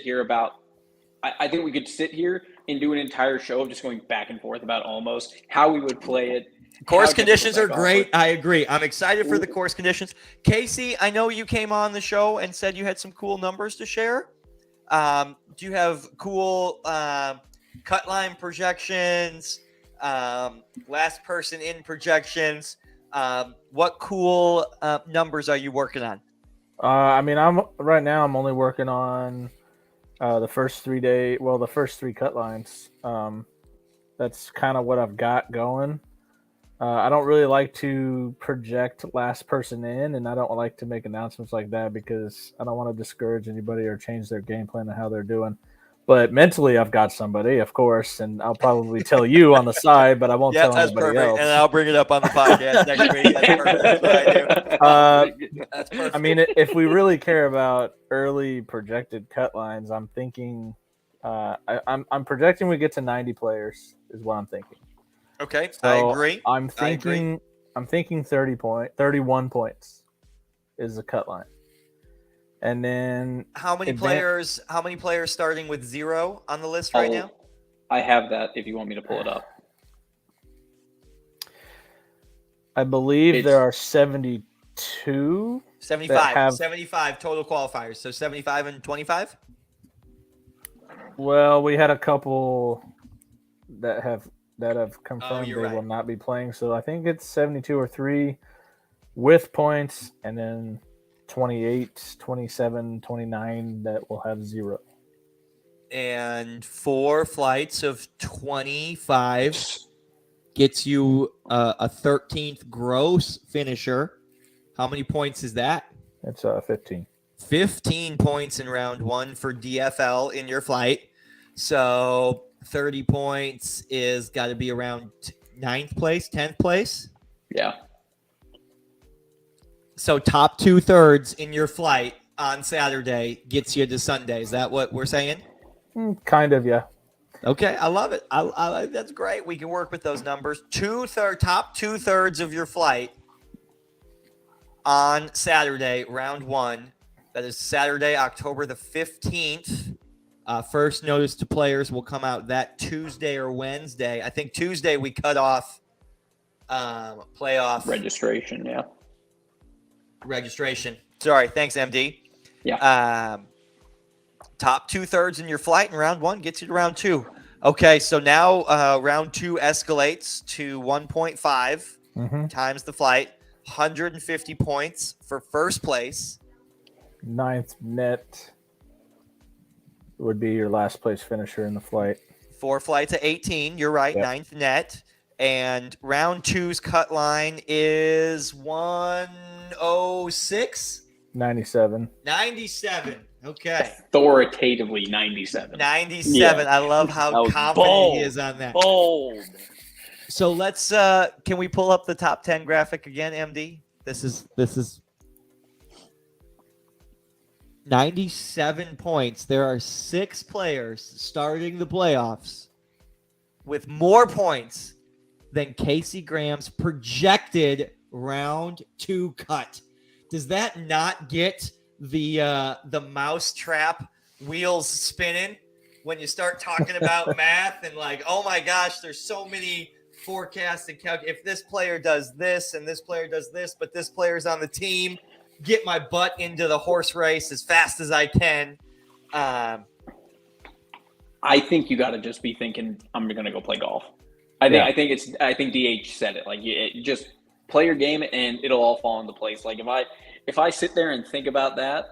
here and do an entire show of just going back and forth about Almost, how we would play it. Course conditions are great. I agree. I'm excited for the course conditions. Casey, I know you came on the show and said you had some cool numbers to share. Do you have cool cut line projections, last person in projections? What cool numbers are you working on? I'm only working on the first 3 cut lines. That's kind of what I've got going. I don't really like to project last person in, and I don't like to make announcements like that because I don't want to discourage anybody or change their game plan and how they're doing. But mentally, I've got somebody, of course, and I'll probably tell you on the side, but I won't tell anybody else. And I'll bring it up on the podcast next week. That's perfect. That's what I do. That's perfect. If we really care about early projected cut lines, I'm thinking, I'm projecting we get to 90 players is what I'm thinking. Okay, so I agree. I'm thinking 31 points is the cut line. And then how many players starting with 0 on the list right now? I have that if you want me to pull it up. I believe there are 72. 75 total qualifiers. So 75 and 25? Well, we had a couple that have confirmed they will not be playing. So I think it's 72 or 3 with points, and then 28, 27, 29 that will have 0. And 4 flights of 25 gets you a 13th gross finisher. How many points is that? It's 15. 15 points in round 1 for DFL in your flight. So 30 points is got to be around 9th place, 10th place. Yeah. So top 2/3 in your flight on Saturday gets you to Sunday. Is that what we're saying? Kind of, yeah. Okay, I love it. I that's great. We can work with those numbers. Top 2/3 of your flight on Saturday, round 1. That is Saturday, October the 15th. First notice to players will come out that Tuesday or Wednesday. I think Tuesday we cut off playoff Registration, yeah. registration. Sorry, thanks, MD. Yeah. Top 2/3 in your flight, and round 1 gets you to round 2. Okay, so now round 2 escalates to 1.5 times the flight, 150 points for first place. 9th net would be your last place finisher in the flight. 4 flights at 18. You're right, Yep. 9th net. And round 2's cut line is 106? 97. 97. Okay. Authoritatively 97. 97. I love That how was confident bold. he is on that. Bold. So let's can we pull up the top 10 graphic again, MD? This is 97 points. There are 6 players starting the playoffs with more points than Casey Graham's projected round 2 cut. Does that not get the mousetrap wheels spinning when you start talking about math and like, oh my gosh, there's so many forecasts and if this player does this and this player does this, but this player's on the team, get my butt into the horse race as fast as I can. I think you got to just be thinking, I'm going to go play golf. I think DH said it. Like, you just play your game and it'll all fall into place. Like, if I sit there and think about that,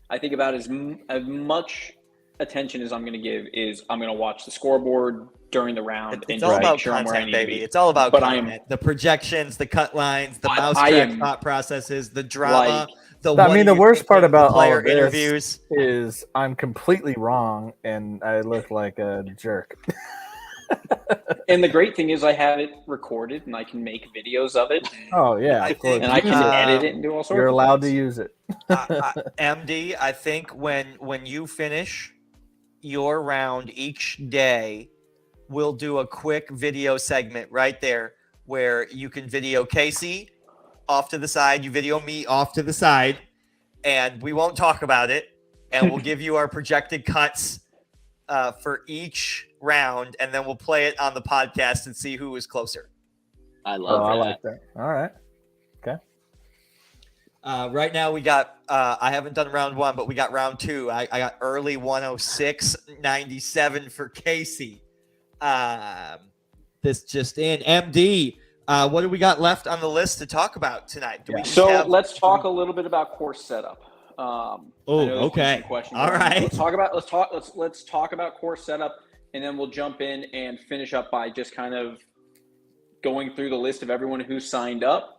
I think about as much attention as I'm going to give is I'm going to watch the scoreboard during the round. It's all about content, baby. It's all about content. The projections, the cut lines, the mousetrap thought processes, the drama. The worst part about player all of this interviews is I'm completely wrong and I look like a jerk. And the great thing is I have it recorded and I can make videos of it. Oh, yeah. And I can edit it and do all sorts of things. You're allowed to use it. MD, I think when you finish your round each day, we'll do a quick video segment right there where you can video Casey off to the side, you video me off to the side, and we won't talk about it, and we'll give you our projected cuts for each round, and then we'll play it on the podcast and see who is closer. I love that. I like that. All right. Okay. Right now we got I haven't done round 1, but we got round 2. I got early 106.97 for Casey. This just in. MD, what do we got left on the list to talk about tonight? Let's talk a little bit about course setup. Okay. All right. Let's talk about course setup, and then we'll jump in and finish up by just kind of going through the list of everyone who signed up.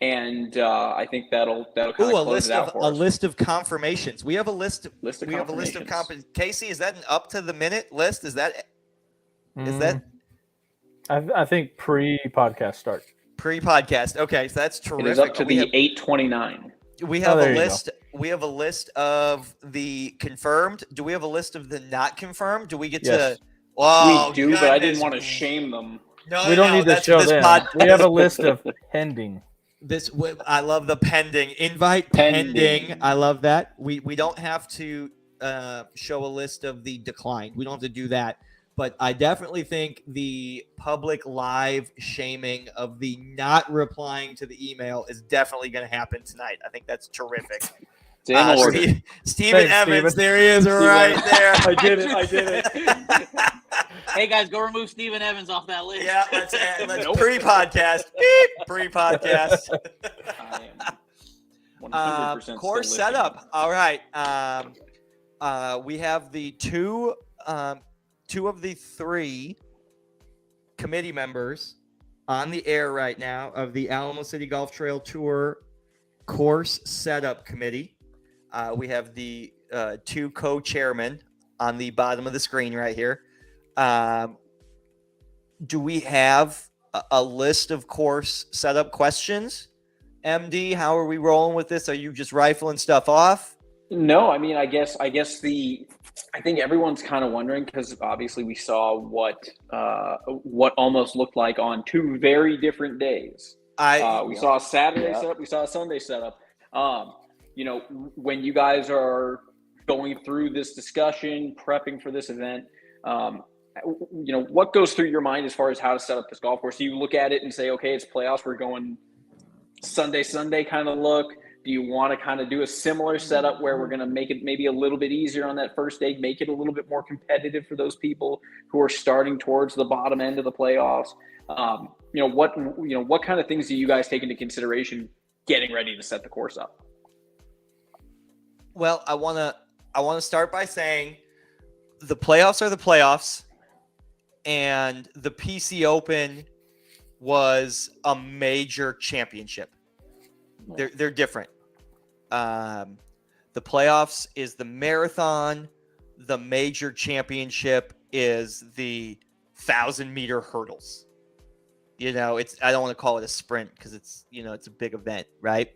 And I think that'll kind of close it out for us. A list of confirmations. We have a list. We have a list of Casey, is that an up to the minute list? Is that? I think pre-podcast start. Pre-podcast. Okay, so that's terrific. It is up to the 8:29. We have a list. We have a list of the confirmed. Do we have a list of the not confirmed? Do we get to? Oh, we do, but I didn't want to shame them. No, we don't need to show them. We have a list of pending. I love the pending invite pending. I love that. We don't have to show a list of the declined. We don't have to do that. But I definitely think the public live shaming of the not replying to the email is definitely going to happen tonight. I think that's terrific. Steven Evans, there he is right there. I did it. Hey, guys, go remove Steven Evans off that list. Yeah, let's pre-podcast. Beep, pre-podcast. I am course setup. All right. We have the two of the 3 committee members on the air right now of the Alamo City Golf Trail Tour Course Setup Committee. We have the two co-chairmen on the bottom of the screen right here. Do we have a list of course setup questions? MD, how are we rolling with this? Are you just rifling stuff off? No, I mean, I think everyone's kind of wondering because obviously we saw what almost looked like on two very different days. We saw a Saturday setup, we saw a Sunday setup. When you guys are going through this discussion, prepping for this event, what goes through your mind as far as how to set up this golf course? Do you look at it and say, okay, it's playoffs, we're going Sunday kind of look? Do you want to kind of do a similar setup where we're going to make it maybe a little bit easier on that first day, make it a little bit more competitive for those people who are starting towards the bottom end of the playoffs? What kind of things do you guys take into consideration getting ready to set the course up? Well, I want to start by saying the playoffs are the playoffs, and the PC Open was a major championship. They're different. The playoffs is the marathon. The major championship is the 1,000-meter hurdles. I don't want to call it a sprint because it's a big event, right?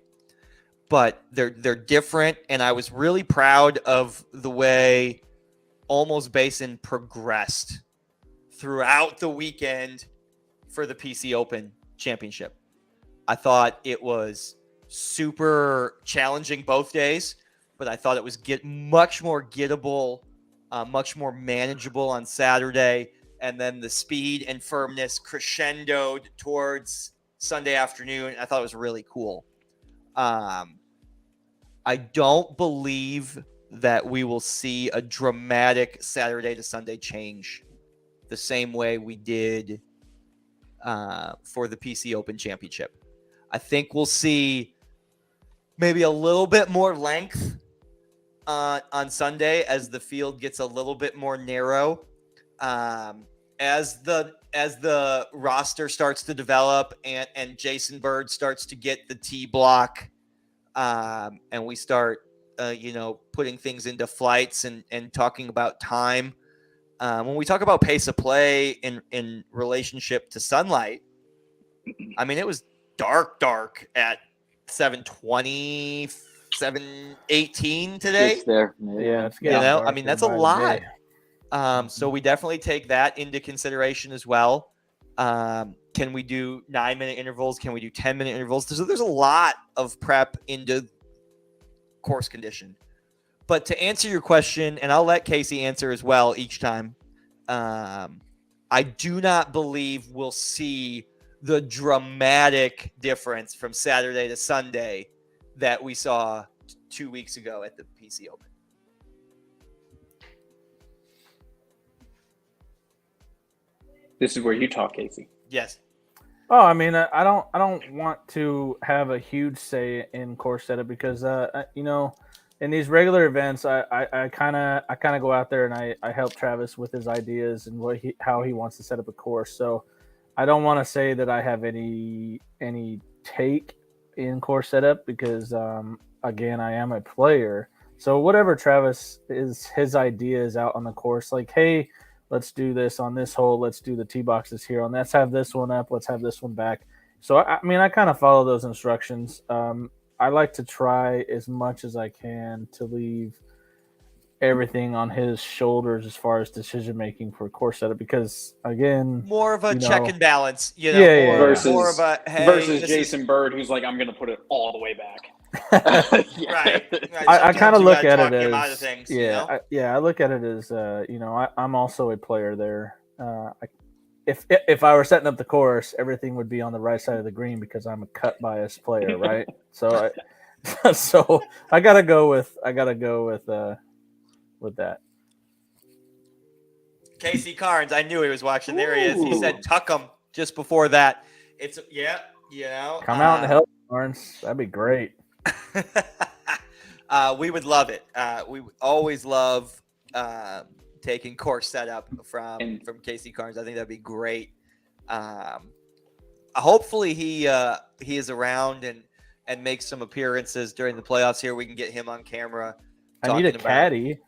But they're different, and I was really proud of the way Olmos Basin progressed throughout the weekend for the PC Open Championship. I thought it was super challenging both days, but I thought it was much more gettable, much more manageable on Saturday, and then the speed and firmness crescendoed towards Sunday afternoon. I thought it was really cool. I don't believe that we will see a dramatic Saturday to Sunday change the same way we did for the PC Open Championship. I think we'll see maybe a little bit more length on Sunday as the field gets a little bit more narrow. As the roster starts to develop and Jason Byrd starts to get the tee block, and we start putting things into flights and talking about time. When we talk about pace of play in relationship to sunlight, I mean, it was dark at 7:20, 7:18 today. It's there. Yeah, it's getting dark. I mean, that's a lot. So we definitely take that into consideration as well. Can we do 9-minute intervals? Can we do 10-minute intervals? There's a lot of prep into course condition. But to answer your question, and I'll let Casey answer as well each time, I do not believe we'll see the dramatic difference from Saturday to Sunday that we saw 2 weeks ago at the PC Open. This is where you talk, Casey. Yes. Oh, I mean, I don't want to have a huge say in course setup because, in these regular events, I kind of go out there and I help Travis with his ideas and how he wants to set up a course. So I don't want to say that I have any take in course setup because, again, I am a player. So whatever Travis his idea is out on the course, like, hey, let's do this on this hole. Let's do the tee boxes here. And let's have this one up. Let's have this one back. So, I mean, I kind of follow those instructions. I like to try as much as I can to leave everything on his shoulders as far as decision-making for course setup because, again... More of a check and balance. Versus hey, Jason Byrd, who's like, I'm going to put it all the way back. Right. I kind of look at it as things, I look at it as I'm also a player there. If I were setting up the course, everything would be on the right side of the green because I'm a cut bias player, right? So I gotta go with that. Casey Carnes, I knew he was watching. There he is. He said tuck him just before that. It's come out and help, Carnes. That'd be great. We would love it. We would always love taking course setup from Casey Carnes. I think that'd be great. Hopefully he is around and make some appearances during the playoffs here. We can get him on camera. I need a talking about- caddy.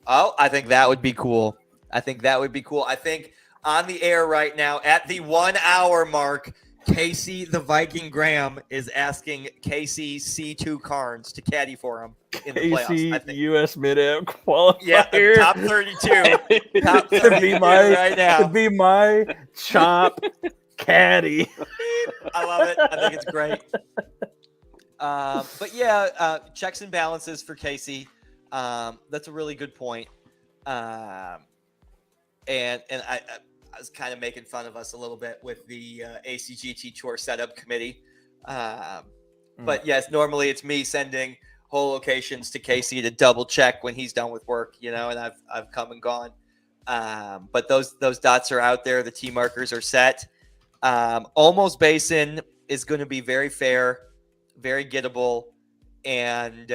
Oh, I think that would be cool. I think on the air right now at the 1 hour mark, Casey the Viking Graham is asking Casey C2 Carnes to caddy for him in the playoffs. I AC think. US mid-am qualifier. Yeah, top 32. Top to 32 be my right now. to be my chop caddy. I love it. I think it's great. But yeah, checks and balances for Casey. That's a really good point. And I was kind of making fun of us a little bit with the ACGT Tour Setup Committee. But yes, normally it's me sending whole locations to Casey to double check when he's done with work, and I've come and gone. But those dots are out there. The T markers are set. Almost Basin is going to be very fair, very gettable, and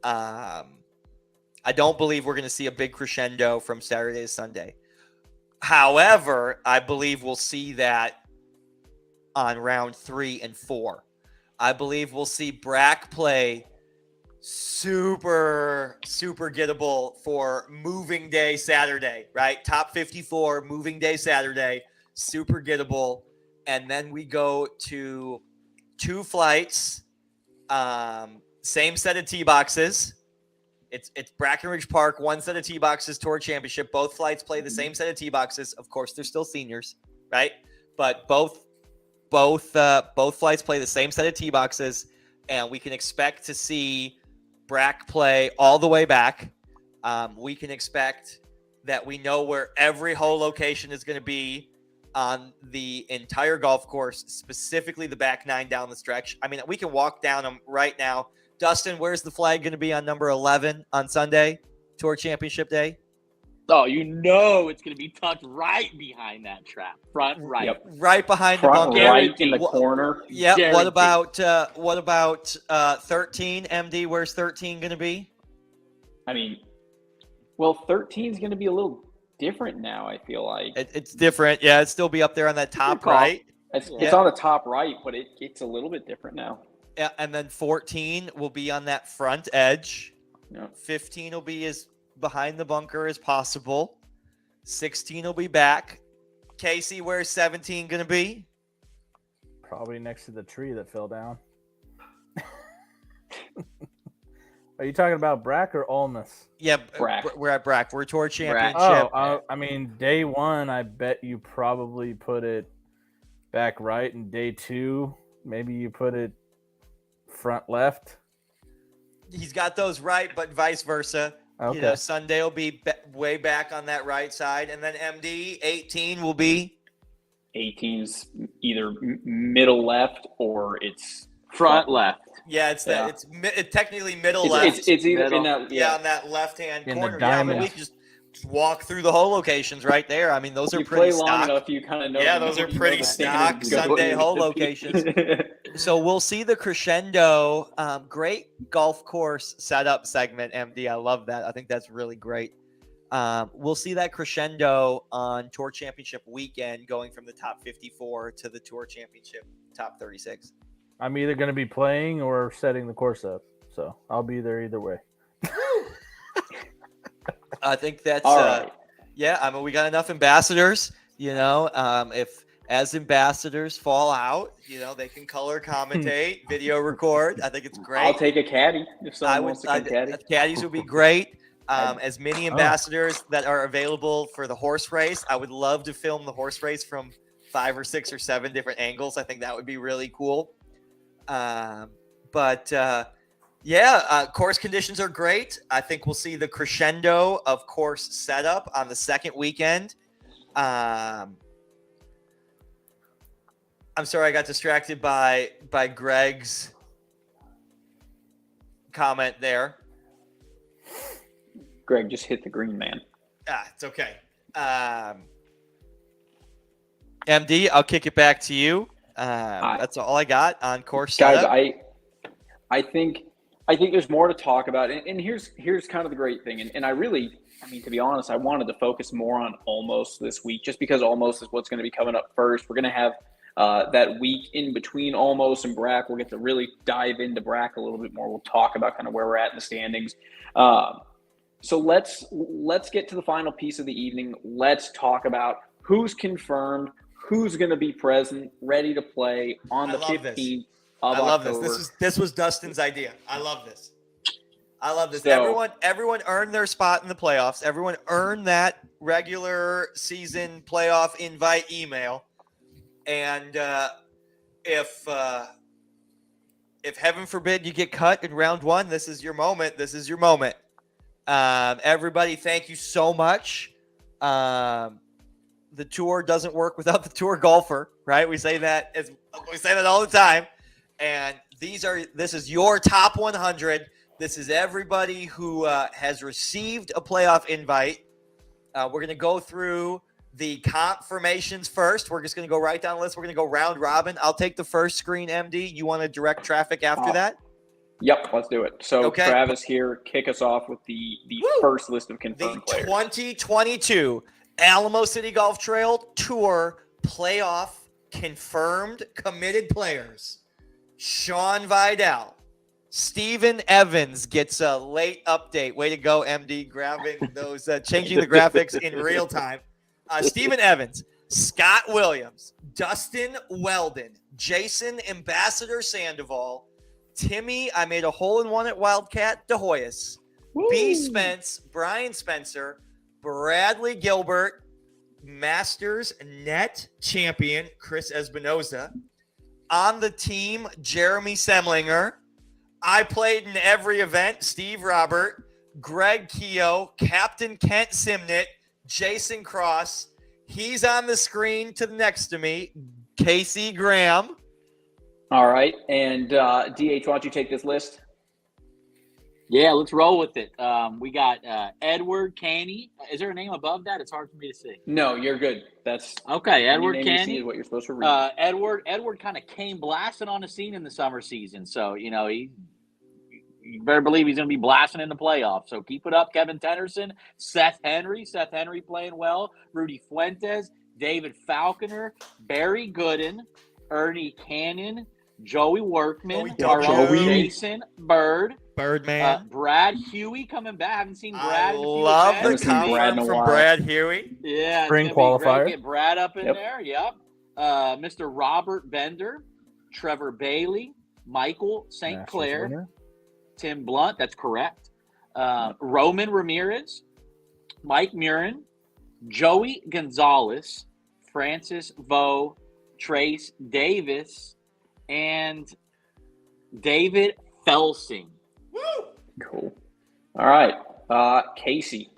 I don't believe we're going to see a big crescendo from Saturday to Sunday. However, I believe we'll see that on round 3 and 4. I believe we'll see Brack play super gettable for moving day Saturday, right? Top 54, moving day Saturday, super gettable. And then we go to 2 flights, same set of tee boxes. It's Brackenridge Park, 1 set of tee boxes, Tour Championship. Both flights play the same set of tee boxes. Of course, they're still seniors, right? But both flights play the same set of tee boxes, and we can expect to see Brack play all the way back. We can expect that we know where every hole location is going to be on the entire golf course, specifically the back 9 down the stretch. I mean, we can walk down them right now. Dustin, where's the flag going to be on number 11 on Sunday, Tour Championship Day? Oh, it's going to be tucked right behind that trap, front right. Yep. Right behind the Front bunker. right in the corner. Yeah. Guaranteed. What about 13? MD, where's 13 going to be? I mean, well, 13 is going to be a little different now, I feel like. It's different. Yeah, it'd still be up there on that top call. right. It's on the top right, but it's a little bit different now. Yeah, and then 14 will be on that front edge. Yep. 15 will be as behind the bunker as possible. 16 will be back. Casey, where's 17 going to be? Probably next to the tree that fell down. Are you talking about Brack or Ulmus? Yeah, Brack. We're at Brack. We're Tour Championship. Oh, I mean, day 1, I bet you probably put it back right, and day 2, maybe you put it front left. He's got those right, but vice versa. Okay. Sunday will be way back on that right side, and then MD 18 will be 18's either middle left or it's Front left. Yeah, it's Yeah. that. It's technically middle left. It's either Middle. in that. Yeah, Yeah. on that left-hand In the corner. Yeah, I mean, diamond. we can just walk through the hole locations right there. I mean, those If are you pretty play long stock. enough, you kind of know. Yeah, those are pretty stock Go Sunday into hole the- locations. So we'll see the crescendo. Great golf course setup segment, MD. I love that. I think that's really great. We'll see that crescendo on Tour Championship weekend, going from the top 54 to the Tour Championship top 36. I'm either going to be playing or setting the course up, so I'll be there either way. I think that's All right. yeah. I mean, we got enough ambassadors. If as ambassadors fall out, they can color commentate, video record. I think it's great. I'll take a caddy if I someone would. wants to come caddy. Caddies would be great. As many ambassadors that are available for the horse race, I would love to film the horse race from 5 or 6 or 7 different angles. I think that would be really cool. Course conditions are great. I think we'll see the crescendo of course setup on the second weekend. I'm sorry, I got distracted by Greg's comment there. Greg just hit the green man. It's okay. MD, I'll kick it back to you. That's all I got on course Guys, setup. I think there's more to talk about, and here's kind of the great thing, and I mean, to be honest, I wanted to focus more on Almost this week, just because Almost is what's going to be coming up first. We're going to have that week in between Almost and Brack. We'll get to really dive into Brack a little bit more. We'll talk about kind of where we're at in the standings. So let's get to the final piece of the evening. Let's talk about who's confirmed, who's going to be present, ready to play on the 15th of October. This was Dustin's idea. I love this. So, Everyone earned their spot in the playoffs. Everyone earned that regular season playoff invite email. And if heaven forbid you get cut in round one, this is your moment. Everybody, thank you so much. The tour doesn't work without the tour golfer, right? We say that all the time. And this is your top 100. This is everybody who has received a playoff invite. We're going to go through the confirmations first. We're just going to go right down the list. We're going to go round robin. I'll take the first screen, MD. You want to direct traffic after that? Yep, let's do it. So Okay. Travis here, kick us off with the first list of confirmed The players. 2022 Alamo City Golf Trail Tour playoff confirmed committed players. Sean Vidal. Steven Evans gets a late update. Way to go, MD, grabbing those, changing the graphics in real time. Steven Evans, Scott Williams, Dustin Weldon, Jason Ambassador Sandoval, Timmy, I made a hole-in-one at Wildcat, DeHoyas, B. Spence, Brian Spencer, Bradley Gilbert, Masters net champion, Chris Espinoza. On the team, Jeremy Semlinger. I played in every event, Steve Robert, Greg Keogh, Captain Kent Simnett, Jason Cross. He's on the screen to the next to me, Casey Graham. All right. And DH, why don't you take this list? Yeah, let's roll with it. We got Edward Canny. Is there a name above that? It's hard for me to see. No, you're good. That's Okay, Edward any name you see Canny. is what you're supposed to read. Edward kind of came blasting on the scene in the summer season. So, you better believe he's going to be blasting in the playoffs. So keep it up, Kevin Tennyson, Seth Henry playing well, Rudy Fuentes, David Falconer, Barry Gooden, Ernie Cannon, Joey Workman, Jason Byrd, Birdman. Brad Huey coming back. I haven't seen Brad. I love the Haven't seen Brad in comment a from while. Brad Huey. Yeah, Spring it's gonna be great. qualifier. Get Brad up in Yep. there. Yep. Mr. Robert Bender, Trevor Bailey, Michael St. Masters Clair, winner. Tim Blunt. That's correct. Reuben Ramirez, Mike Murin, Joey Gonzalez, Francis Vo, Trace Davis, and David Felsing. Cool. All right. Casey.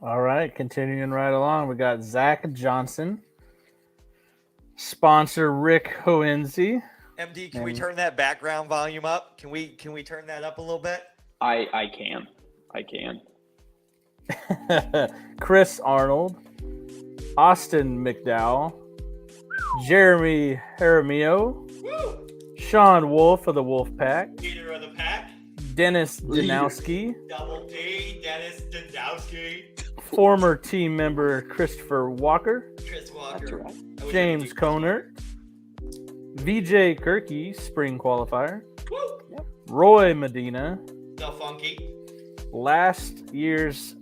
All right, continuing right along, we got Zach Johnson, sponsor Rick Hoenzi. MD, can we turn that background volume up? Can we turn that up a little bit? I can. Chris Arnold, Austin McDowell, Jeremy Jaramillo, Sean Wolf of the Wolf Pack, Leader of the pack. Dennis Danowski, Double D, Dennis Dendowski, former team member Christopher Walker, Chris Walker. James Conert, VJ Kirky, spring qualifier, Roy Medina, The Funky. last year's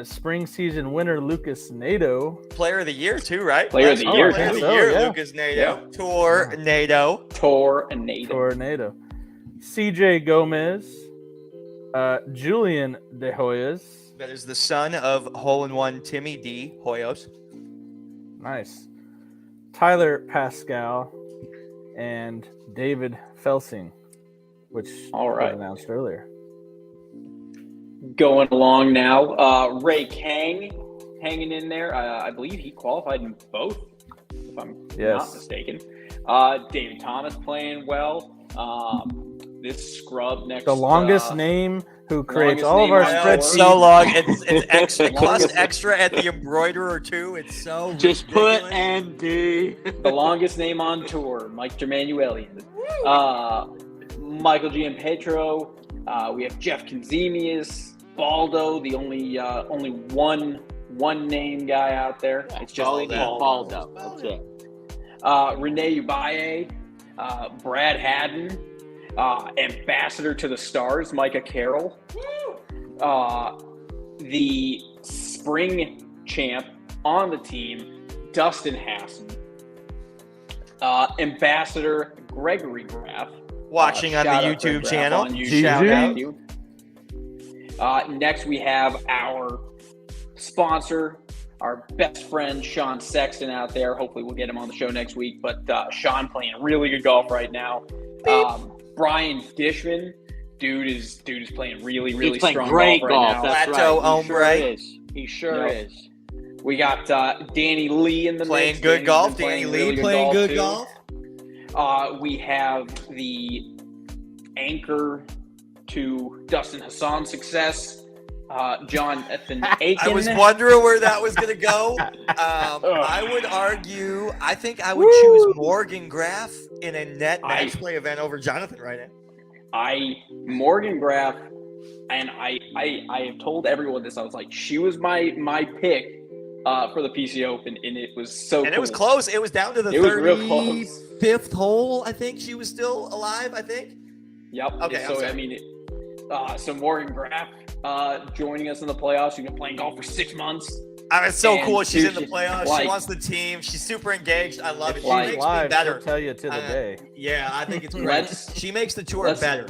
spring season winner Lucas Nato, Player of the year too, right? Player of the year, Player of the too. year, Yeah. Lucas Nato. Tornado. Tornado. Tornado, CJ Gomez, Julian De Hoyas, That is the son of hole-in-one Timmy D. Hoyos. nice, Tyler Pascal, and David Felsing, which All right. was announced earlier. Going along now. Ray Kang hanging in there. I believe he qualified in both, if I'm not mistaken. David Thomas playing well. This scrub next. The longest name who creates longest all of name our I know. spreadsheets. So long. It's extra. It costs extra at the embroiderer too. It's so Just put ridiculous. MD. The longest name on tour, Mike DerManuelian. Michael Giampetro. We have Jeff Kanzemius, Baldo, the only one name guy out there. It's just Baldo. That's it. Renee Ubaye, Brad Haddon, Ambassador to the Stars, Micah Carroll, the spring champ on the team, Dustin Hassan, Ambassador Gregory Graff. Watching on the Shout out YouTube Greg channel. Graff on YouTube. Shout out. Thank you. Next, we have our sponsor, our best friend, Sean Sexton out there. Hopefully we'll get him on the show next week. But Sean playing really good golf right now. Brian Dishman, dude is playing really He's playing strong great golf right now. That's Plateau right. hombre. He sure Yep. is. We got Danny Lee in the Playing mix. good Danny's golf. been Danny really Lee playing good too. golf. We have the anchor to Dustin Hassan's success, Jonathan Aiken. I was wondering where that was going to go. I would argue, I think I would choose Morgan Graff in a net match play event over Jonathan right now. Morgan Graff, and I have told everyone this. I was like, she was my pick for the PC Open, and it was so. And it was close. It was down to the It was real close. 35th hole. I think she was still alive. I think. Yep. Okay, So I'm sorry. I mean, so Morgan Graff joining us in the playoffs. She's been playing golf for 6 months. It's so And cool. She's dude, in the playoffs. like- she wants the team. She's super engaged. I love it. She Like, makes me Live, better. she'll tell you to the day. Yeah, I think it's great. Let's- She makes the tour let's- better.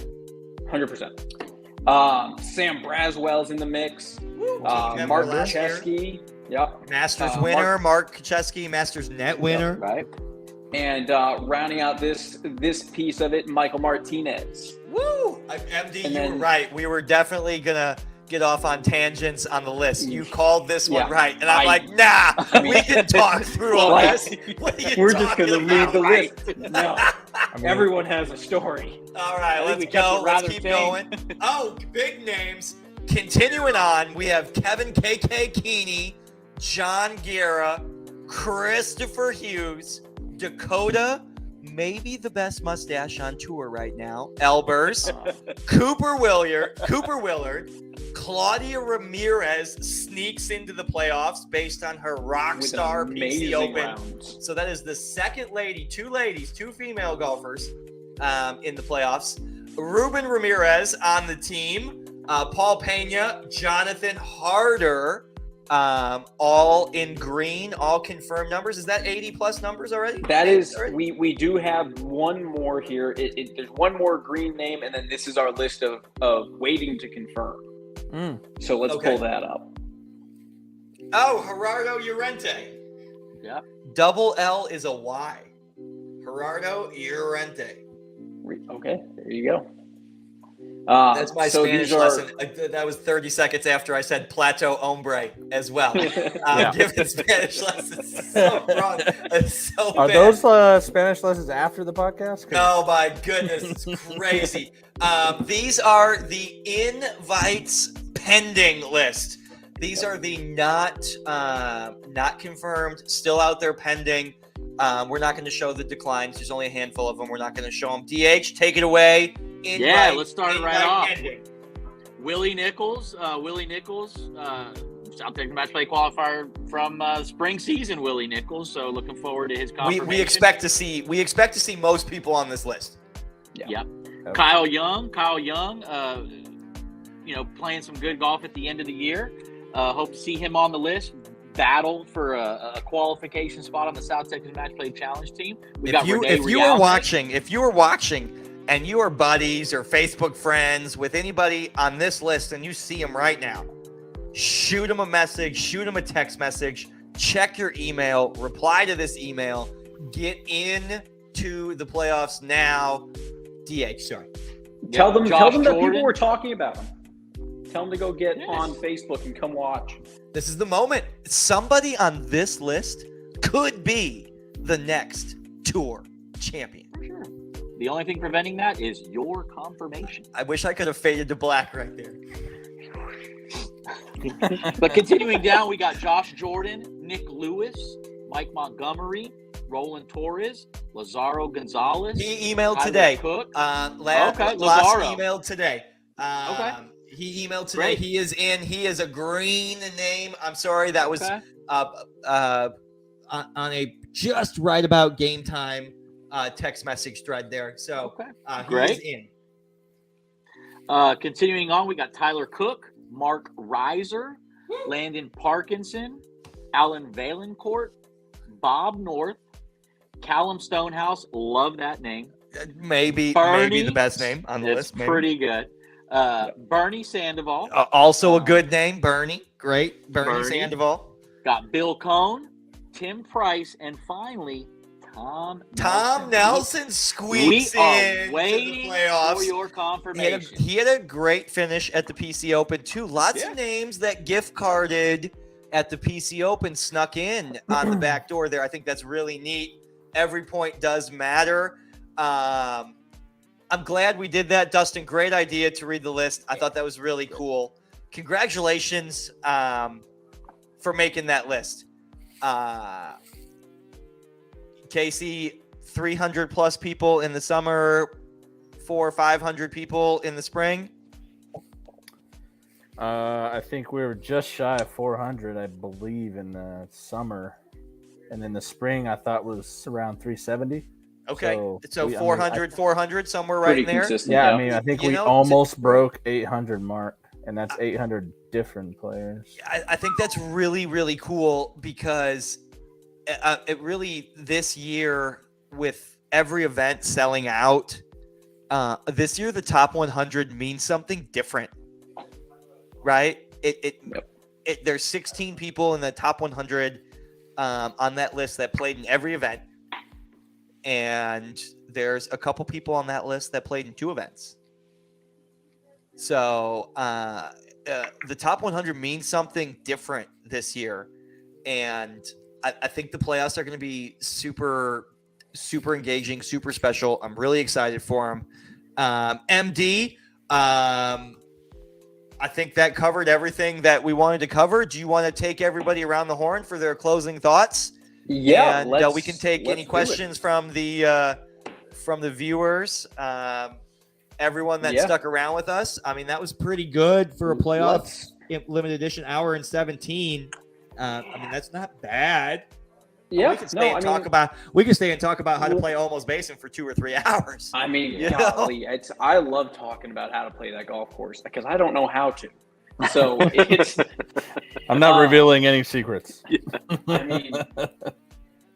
100%. Sam Braswell's in the mix. Remember Mark last year? Kacheski. Yep. Masters winner, Mark Kacheski, Masters net winner. Right. And rounding out this piece of it, Michael Martinez. Woo! MD, And you were then- right. We were definitely gonna get off on tangents on the list. You called this one Yeah. right, and I'm like, nah, we can talk through all Like, this. What are you We're just talking gonna leave about? the Right. list. No, I mean, everyone has a story. All right, think let's we kept go. it Let's rather keep tame. going. Oh, big names. Continuing on, we have Kevin KK Keeney, John Guerra, Christopher Hughes, Dakota, maybe the best mustache on tour right now, Elbers, Cooper Willard, Claudia Ramirez sneaks into the playoffs based on her rock With star PC amazing Open. rounds. So that is the second lady, two female golfers in the playoffs. Reuben Ramirez on the team. Paul Pena, Jonathan Harder, all in green, all confirmed numbers. Is that 80 plus numbers already? That is, Already? we do have one more here. There's one more green name, and then this is our list of waiting to confirm. So let's Okay. pull that up. Oh, Gerardo Llorente. Yeah. Double L is a Y. Gerardo Llorente. Okay, there you go. That's my so Spanish these are- lesson. That was 30 seconds after I said plateau hombre as well. Giving Spanish lessons so wrong. It's so Are bad. those Spanish lessons after the podcast? 'Cause Oh my goodness, it's crazy. These are the invites pending list. These are the not confirmed, still out there pending. We're not going to show the declines. There's only a handful of them. We're not going to show them. DH, take it away. Yeah, let's start it right invite off. pending. Willie Nichols, South Texas Match Play qualifier from spring season. Willie Nichols. So looking forward to his confirmation. We expect to see most people on this list. Yep. Kyle Young, playing some good golf at the end of the year. Hope to see him on the list. Battle for a qualification spot on the South Texas Match Play Challenge team. If you are watching and you are buddies or Facebook friends with anybody on this list and you see them right now, shoot them a message, shoot them a text message, check your email, reply to this email, get into the playoffs now. DH, sorry. Tell them Josh that Jordan. people were talking about them. Tell them to go get Yes. on Facebook and come watch. This is the moment. Somebody on this list could be the next tour champion. For sure. The only thing preventing that is your confirmation. I wish I could have faded to black right there. But continuing down, we got Josh Jordan, Nick Lewis, Mike Montgomery, Roland Torres, Lazaro Gonzalez. He emailed Tyler today. Cook. Last Lazaro. emailed today. Okay. He emailed today. Great. He is in. He is a green name. I'm sorry. That was Okay. on a just right about game time text message thread there. So Great. he is in. Continuing on, we got Tyler Cook, Mark Reiser, Landon Parkinson, Alan Valencourt, Bob North, Callum Stonehouse. Love that name. Maybe the best name on the list. Maybe. Pretty good. Bernie Sandoval. Also a good name, Bernie. Great. Bernie Sandoval. Got Bill Cohn, Tim Price, and finally, Tom Nelson squeaks in to the playoffs. For your confirmation. He had a great finish at the PC Open, too. Lots of names that gift carded at the PC Open snuck in on the back door there. I think that's really neat. Every point does matter. I'm glad we did that, Dustin. Great idea to read the list. I thought that was really cool. Congratulations for making that list. Casey, 300 plus people in the summer, 400 or 500 people in the spring. I think we were just shy of 400, I believe, in the summer, and in the spring I thought was around 370. Okay, so 400, somewhere right in there. Yeah, I mean, I think we almost broke 800 mark, and that's 800 different players. I think that's really, really cool because it really, this year, with every event selling out, this year the top 100 means something different, right? There's 16 people in the top 100 on that list that played in every event. And there's a couple people on that list that played in 2 events. So the top 100 means something different this year. And I think the playoffs are going to be super, super engaging, super special. I'm really excited for them. MD, I think that covered everything that we wanted to cover. Do you want to take everybody around the horn for their closing thoughts? Yeah, and we can take any questions from the viewers. Everyone that stuck around with us. I mean, that was pretty good for a playoff limited edition, hour and 17. I mean, that's not bad. Yeah, we can stay and talk about how to play Almost Basin for 2 or 3 hours. I mean, golly, I love talking about how to play that golf course because I don't know how to. So it's. I'm not revealing any secrets. I mean,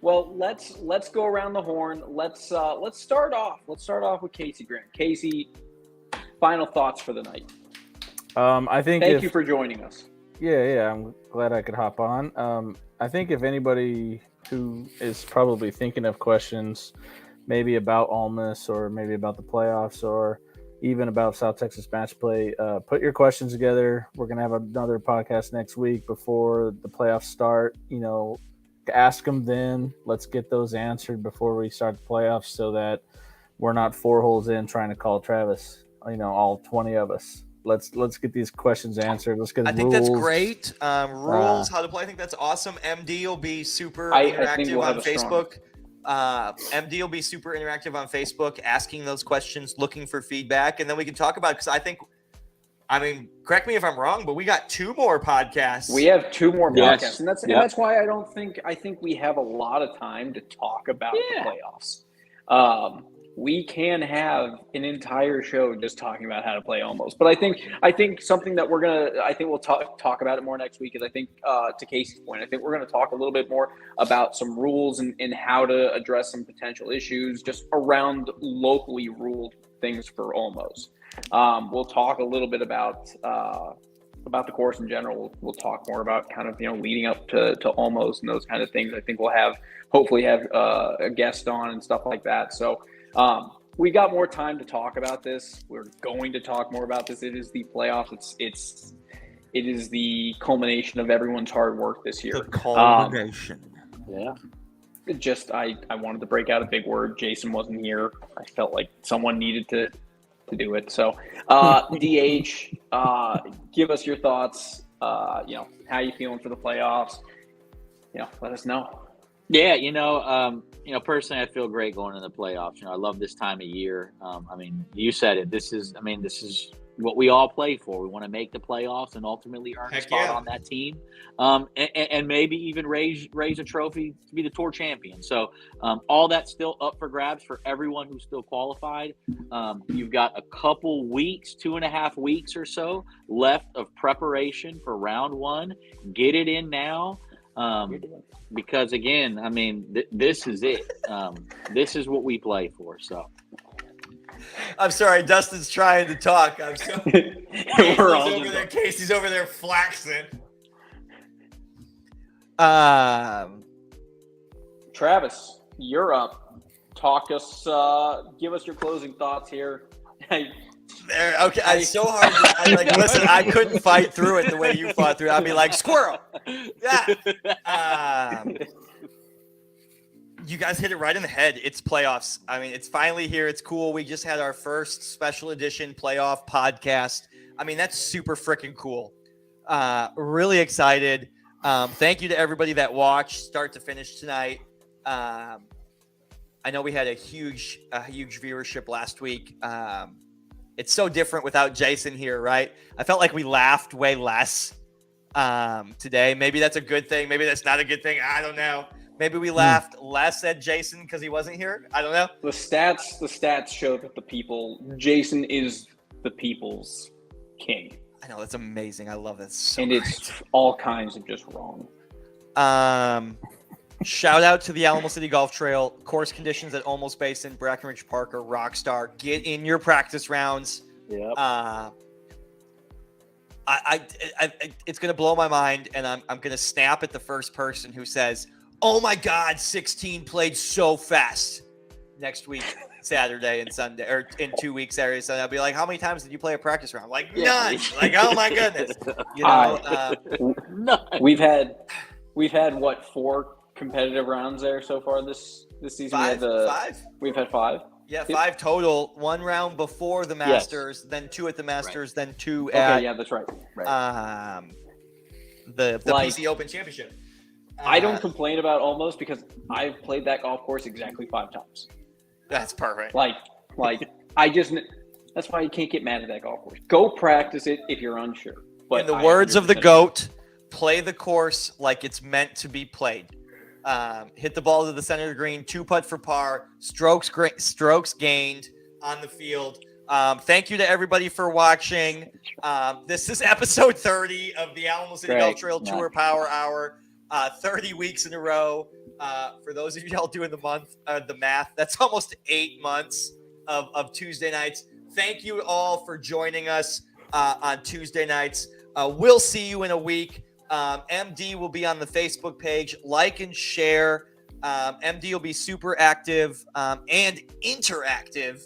well, let's go around the horn. Let's start off. Let's start off with Casey Grant. Casey, final thoughts for the night. I think. Thank you for joining us. Yeah, I'm glad I could hop on. I think if anybody who is probably thinking of questions, maybe about Almas or maybe about the playoffs or even about South Texas match play, put your questions together. We're going to have another podcast next week before the playoffs start. Ask them then. Let's get those answered before we start the playoffs so that we're not 4 holes in trying to call Travis, all 20 of us. Let's get these questions answered. Let's get rules. I think that's great. Rules, how to play. I think that's awesome. MD will be super interactive on Facebook. MD will be super interactive on Facebook, asking those questions, looking for feedback, and then we can talk about it because I mean, correct me if I'm wrong, but we got 2 more podcasts. We have 2 more podcasts, and that's why I think we have a lot of time to talk about the playoffs. We can have an entire show just talking about how to play Almost, but I think something that we'll talk about it more next week is I think to Casey's point, I think we're gonna talk a little bit more about some rules and how to address some potential issues just around locally ruled things for Almost. We'll talk a little bit about the course in general. We'll talk more about kind of leading up to Almost and those kind of things. I think we'll hopefully have a guest on and stuff like that. So. We got more time to talk about this. We're going to talk more about this. It is the playoffs. It is the culmination of everyone's hard work this year. The culmination. I wanted to break out a big word. Jason wasn't here. I felt like someone needed to do it. So, DH, give us your thoughts. How you feeling for the playoffs? Let us know. Yeah, personally, I feel great going into the playoffs. I love this time of year. I mean, you said it. This is what we all play for. We want to make the playoffs and ultimately earn a Heck spot yeah. on that team, and maybe even raise a trophy to be the tour champion. So all that's still up for grabs for everyone who's still qualified. You've got a couple weeks, 2.5 weeks or so left of preparation for round one. Get it in now. Because again, I mean, this is it. This is what we play for. So I'm sorry, Dustin's trying to talk. I'm so Casey's over there flaxing. Travis, you're up. Give us your closing thoughts here. There, okay, it's so hard. Listen, I couldn't fight through it the way you fought through it. I'd be like, squirrel. Yeah. You guys hit it right in the head. It's playoffs. I mean, it's finally here. It's cool. We just had our first special edition playoff podcast. I mean, that's super freaking cool. Really excited. Thank you to everybody that watched start to finish tonight. I know we had a huge viewership last week. It's so different without Jason here, right? I felt like we laughed way less today. Maybe that's a good thing. Maybe that's not a good thing. I don't know. Maybe we laughed less at Jason because he wasn't here. I don't know. The stats show that Jason is the people's king. I know, that's amazing. I love that so and it's all kinds of just wrong. Shout out to the Alamo City Golf Trail. Course conditions at Olmos Basin, Brackenridge Park are rock star. Get in your practice rounds. Yep. It's gonna blow my mind, and I'm gonna snap at the first person who says, "Oh my God, 16 played so fast." Next week, Saturday and Sunday, or in 2 weeks, Saturday and Sunday, I'll be like, "How many times did you play a practice round?" Like none. Like, oh my goodness. You know, none. We've had what, 4 competitive rounds there so far this season? Five. We've had 5. Yeah, 5 total. 1 round before the Masters, then 2 at the Masters, then 2 at. Okay, yeah, that's right. The PC Open Championship. I don't complain about Olmos because I've played that golf course exactly 5 times. That's perfect. Like that's why you can't get mad at that golf course. Go practice it if you're unsure. But in the words of the GOAT, play the course like it's meant to be played. Hit the ball to the center of the green, 2-putt for par, strokes gained on the field. Thank you to everybody for watching. This is episode 30 of the Alamo City Golf Trail Tour Power Hour. 30 weeks in a row. For those of y'all doing the math, that's almost 8 months of Tuesday nights. Thank you all for joining us on Tuesday nights. We'll see you in a week. MD will be on the Facebook page. Like and share. MD will be super active and interactive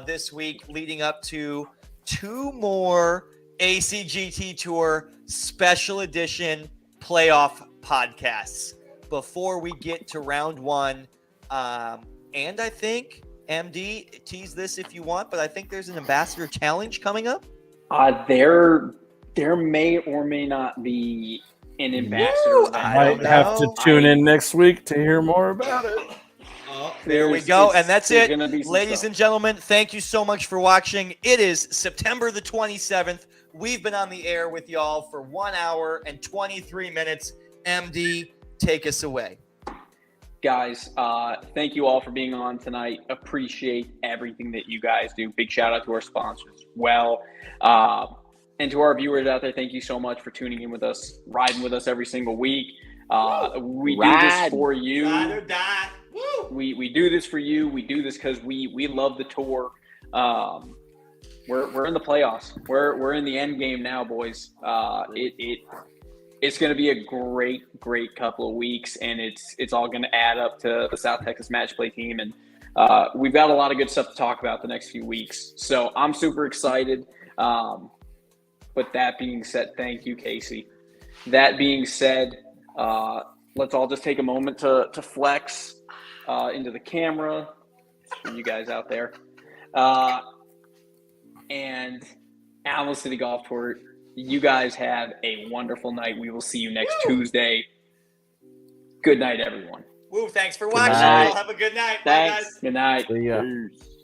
this week, leading up to 2 more ACGT Tour special edition playoff podcasts before we get to round 1. And I think, MD, tease this if you want, but I think there's an ambassador challenge coming up. There may or may not be an ambassador. I might have to tune in next week to hear more about it. There we go. And that's it. Ladies and gentlemen, thank you so much for watching. It is September the 27th. We've been on the air with y'all for 1 hour and 23 minutes. MD, take us away. Guys, thank you all for being on tonight. Appreciate everything that you guys do. Big shout out to our sponsors as well. And to our viewers out there, thank you so much for tuning in with us, riding with us every single week. We do this for you. Ride or die. Woo! We do this for you. We do this because we love the tour. We're in the playoffs. We're in the end game now, boys. It's going to be a great couple of weeks, and it's all going to add up to the South Texas match play team. And we've got a lot of good stuff to talk about the next few weeks. So I'm super excited. But that being said, thank you, Casey. That being said, let's all just take a moment to flex into the camera for you guys out there. And Alamo City Golf Tour, you guys have a wonderful night. We will see you next Tuesday. Good night, everyone. Woo, thanks for watching. Have a good night. Thanks. Bye, guys. Good night. See ya. Peace.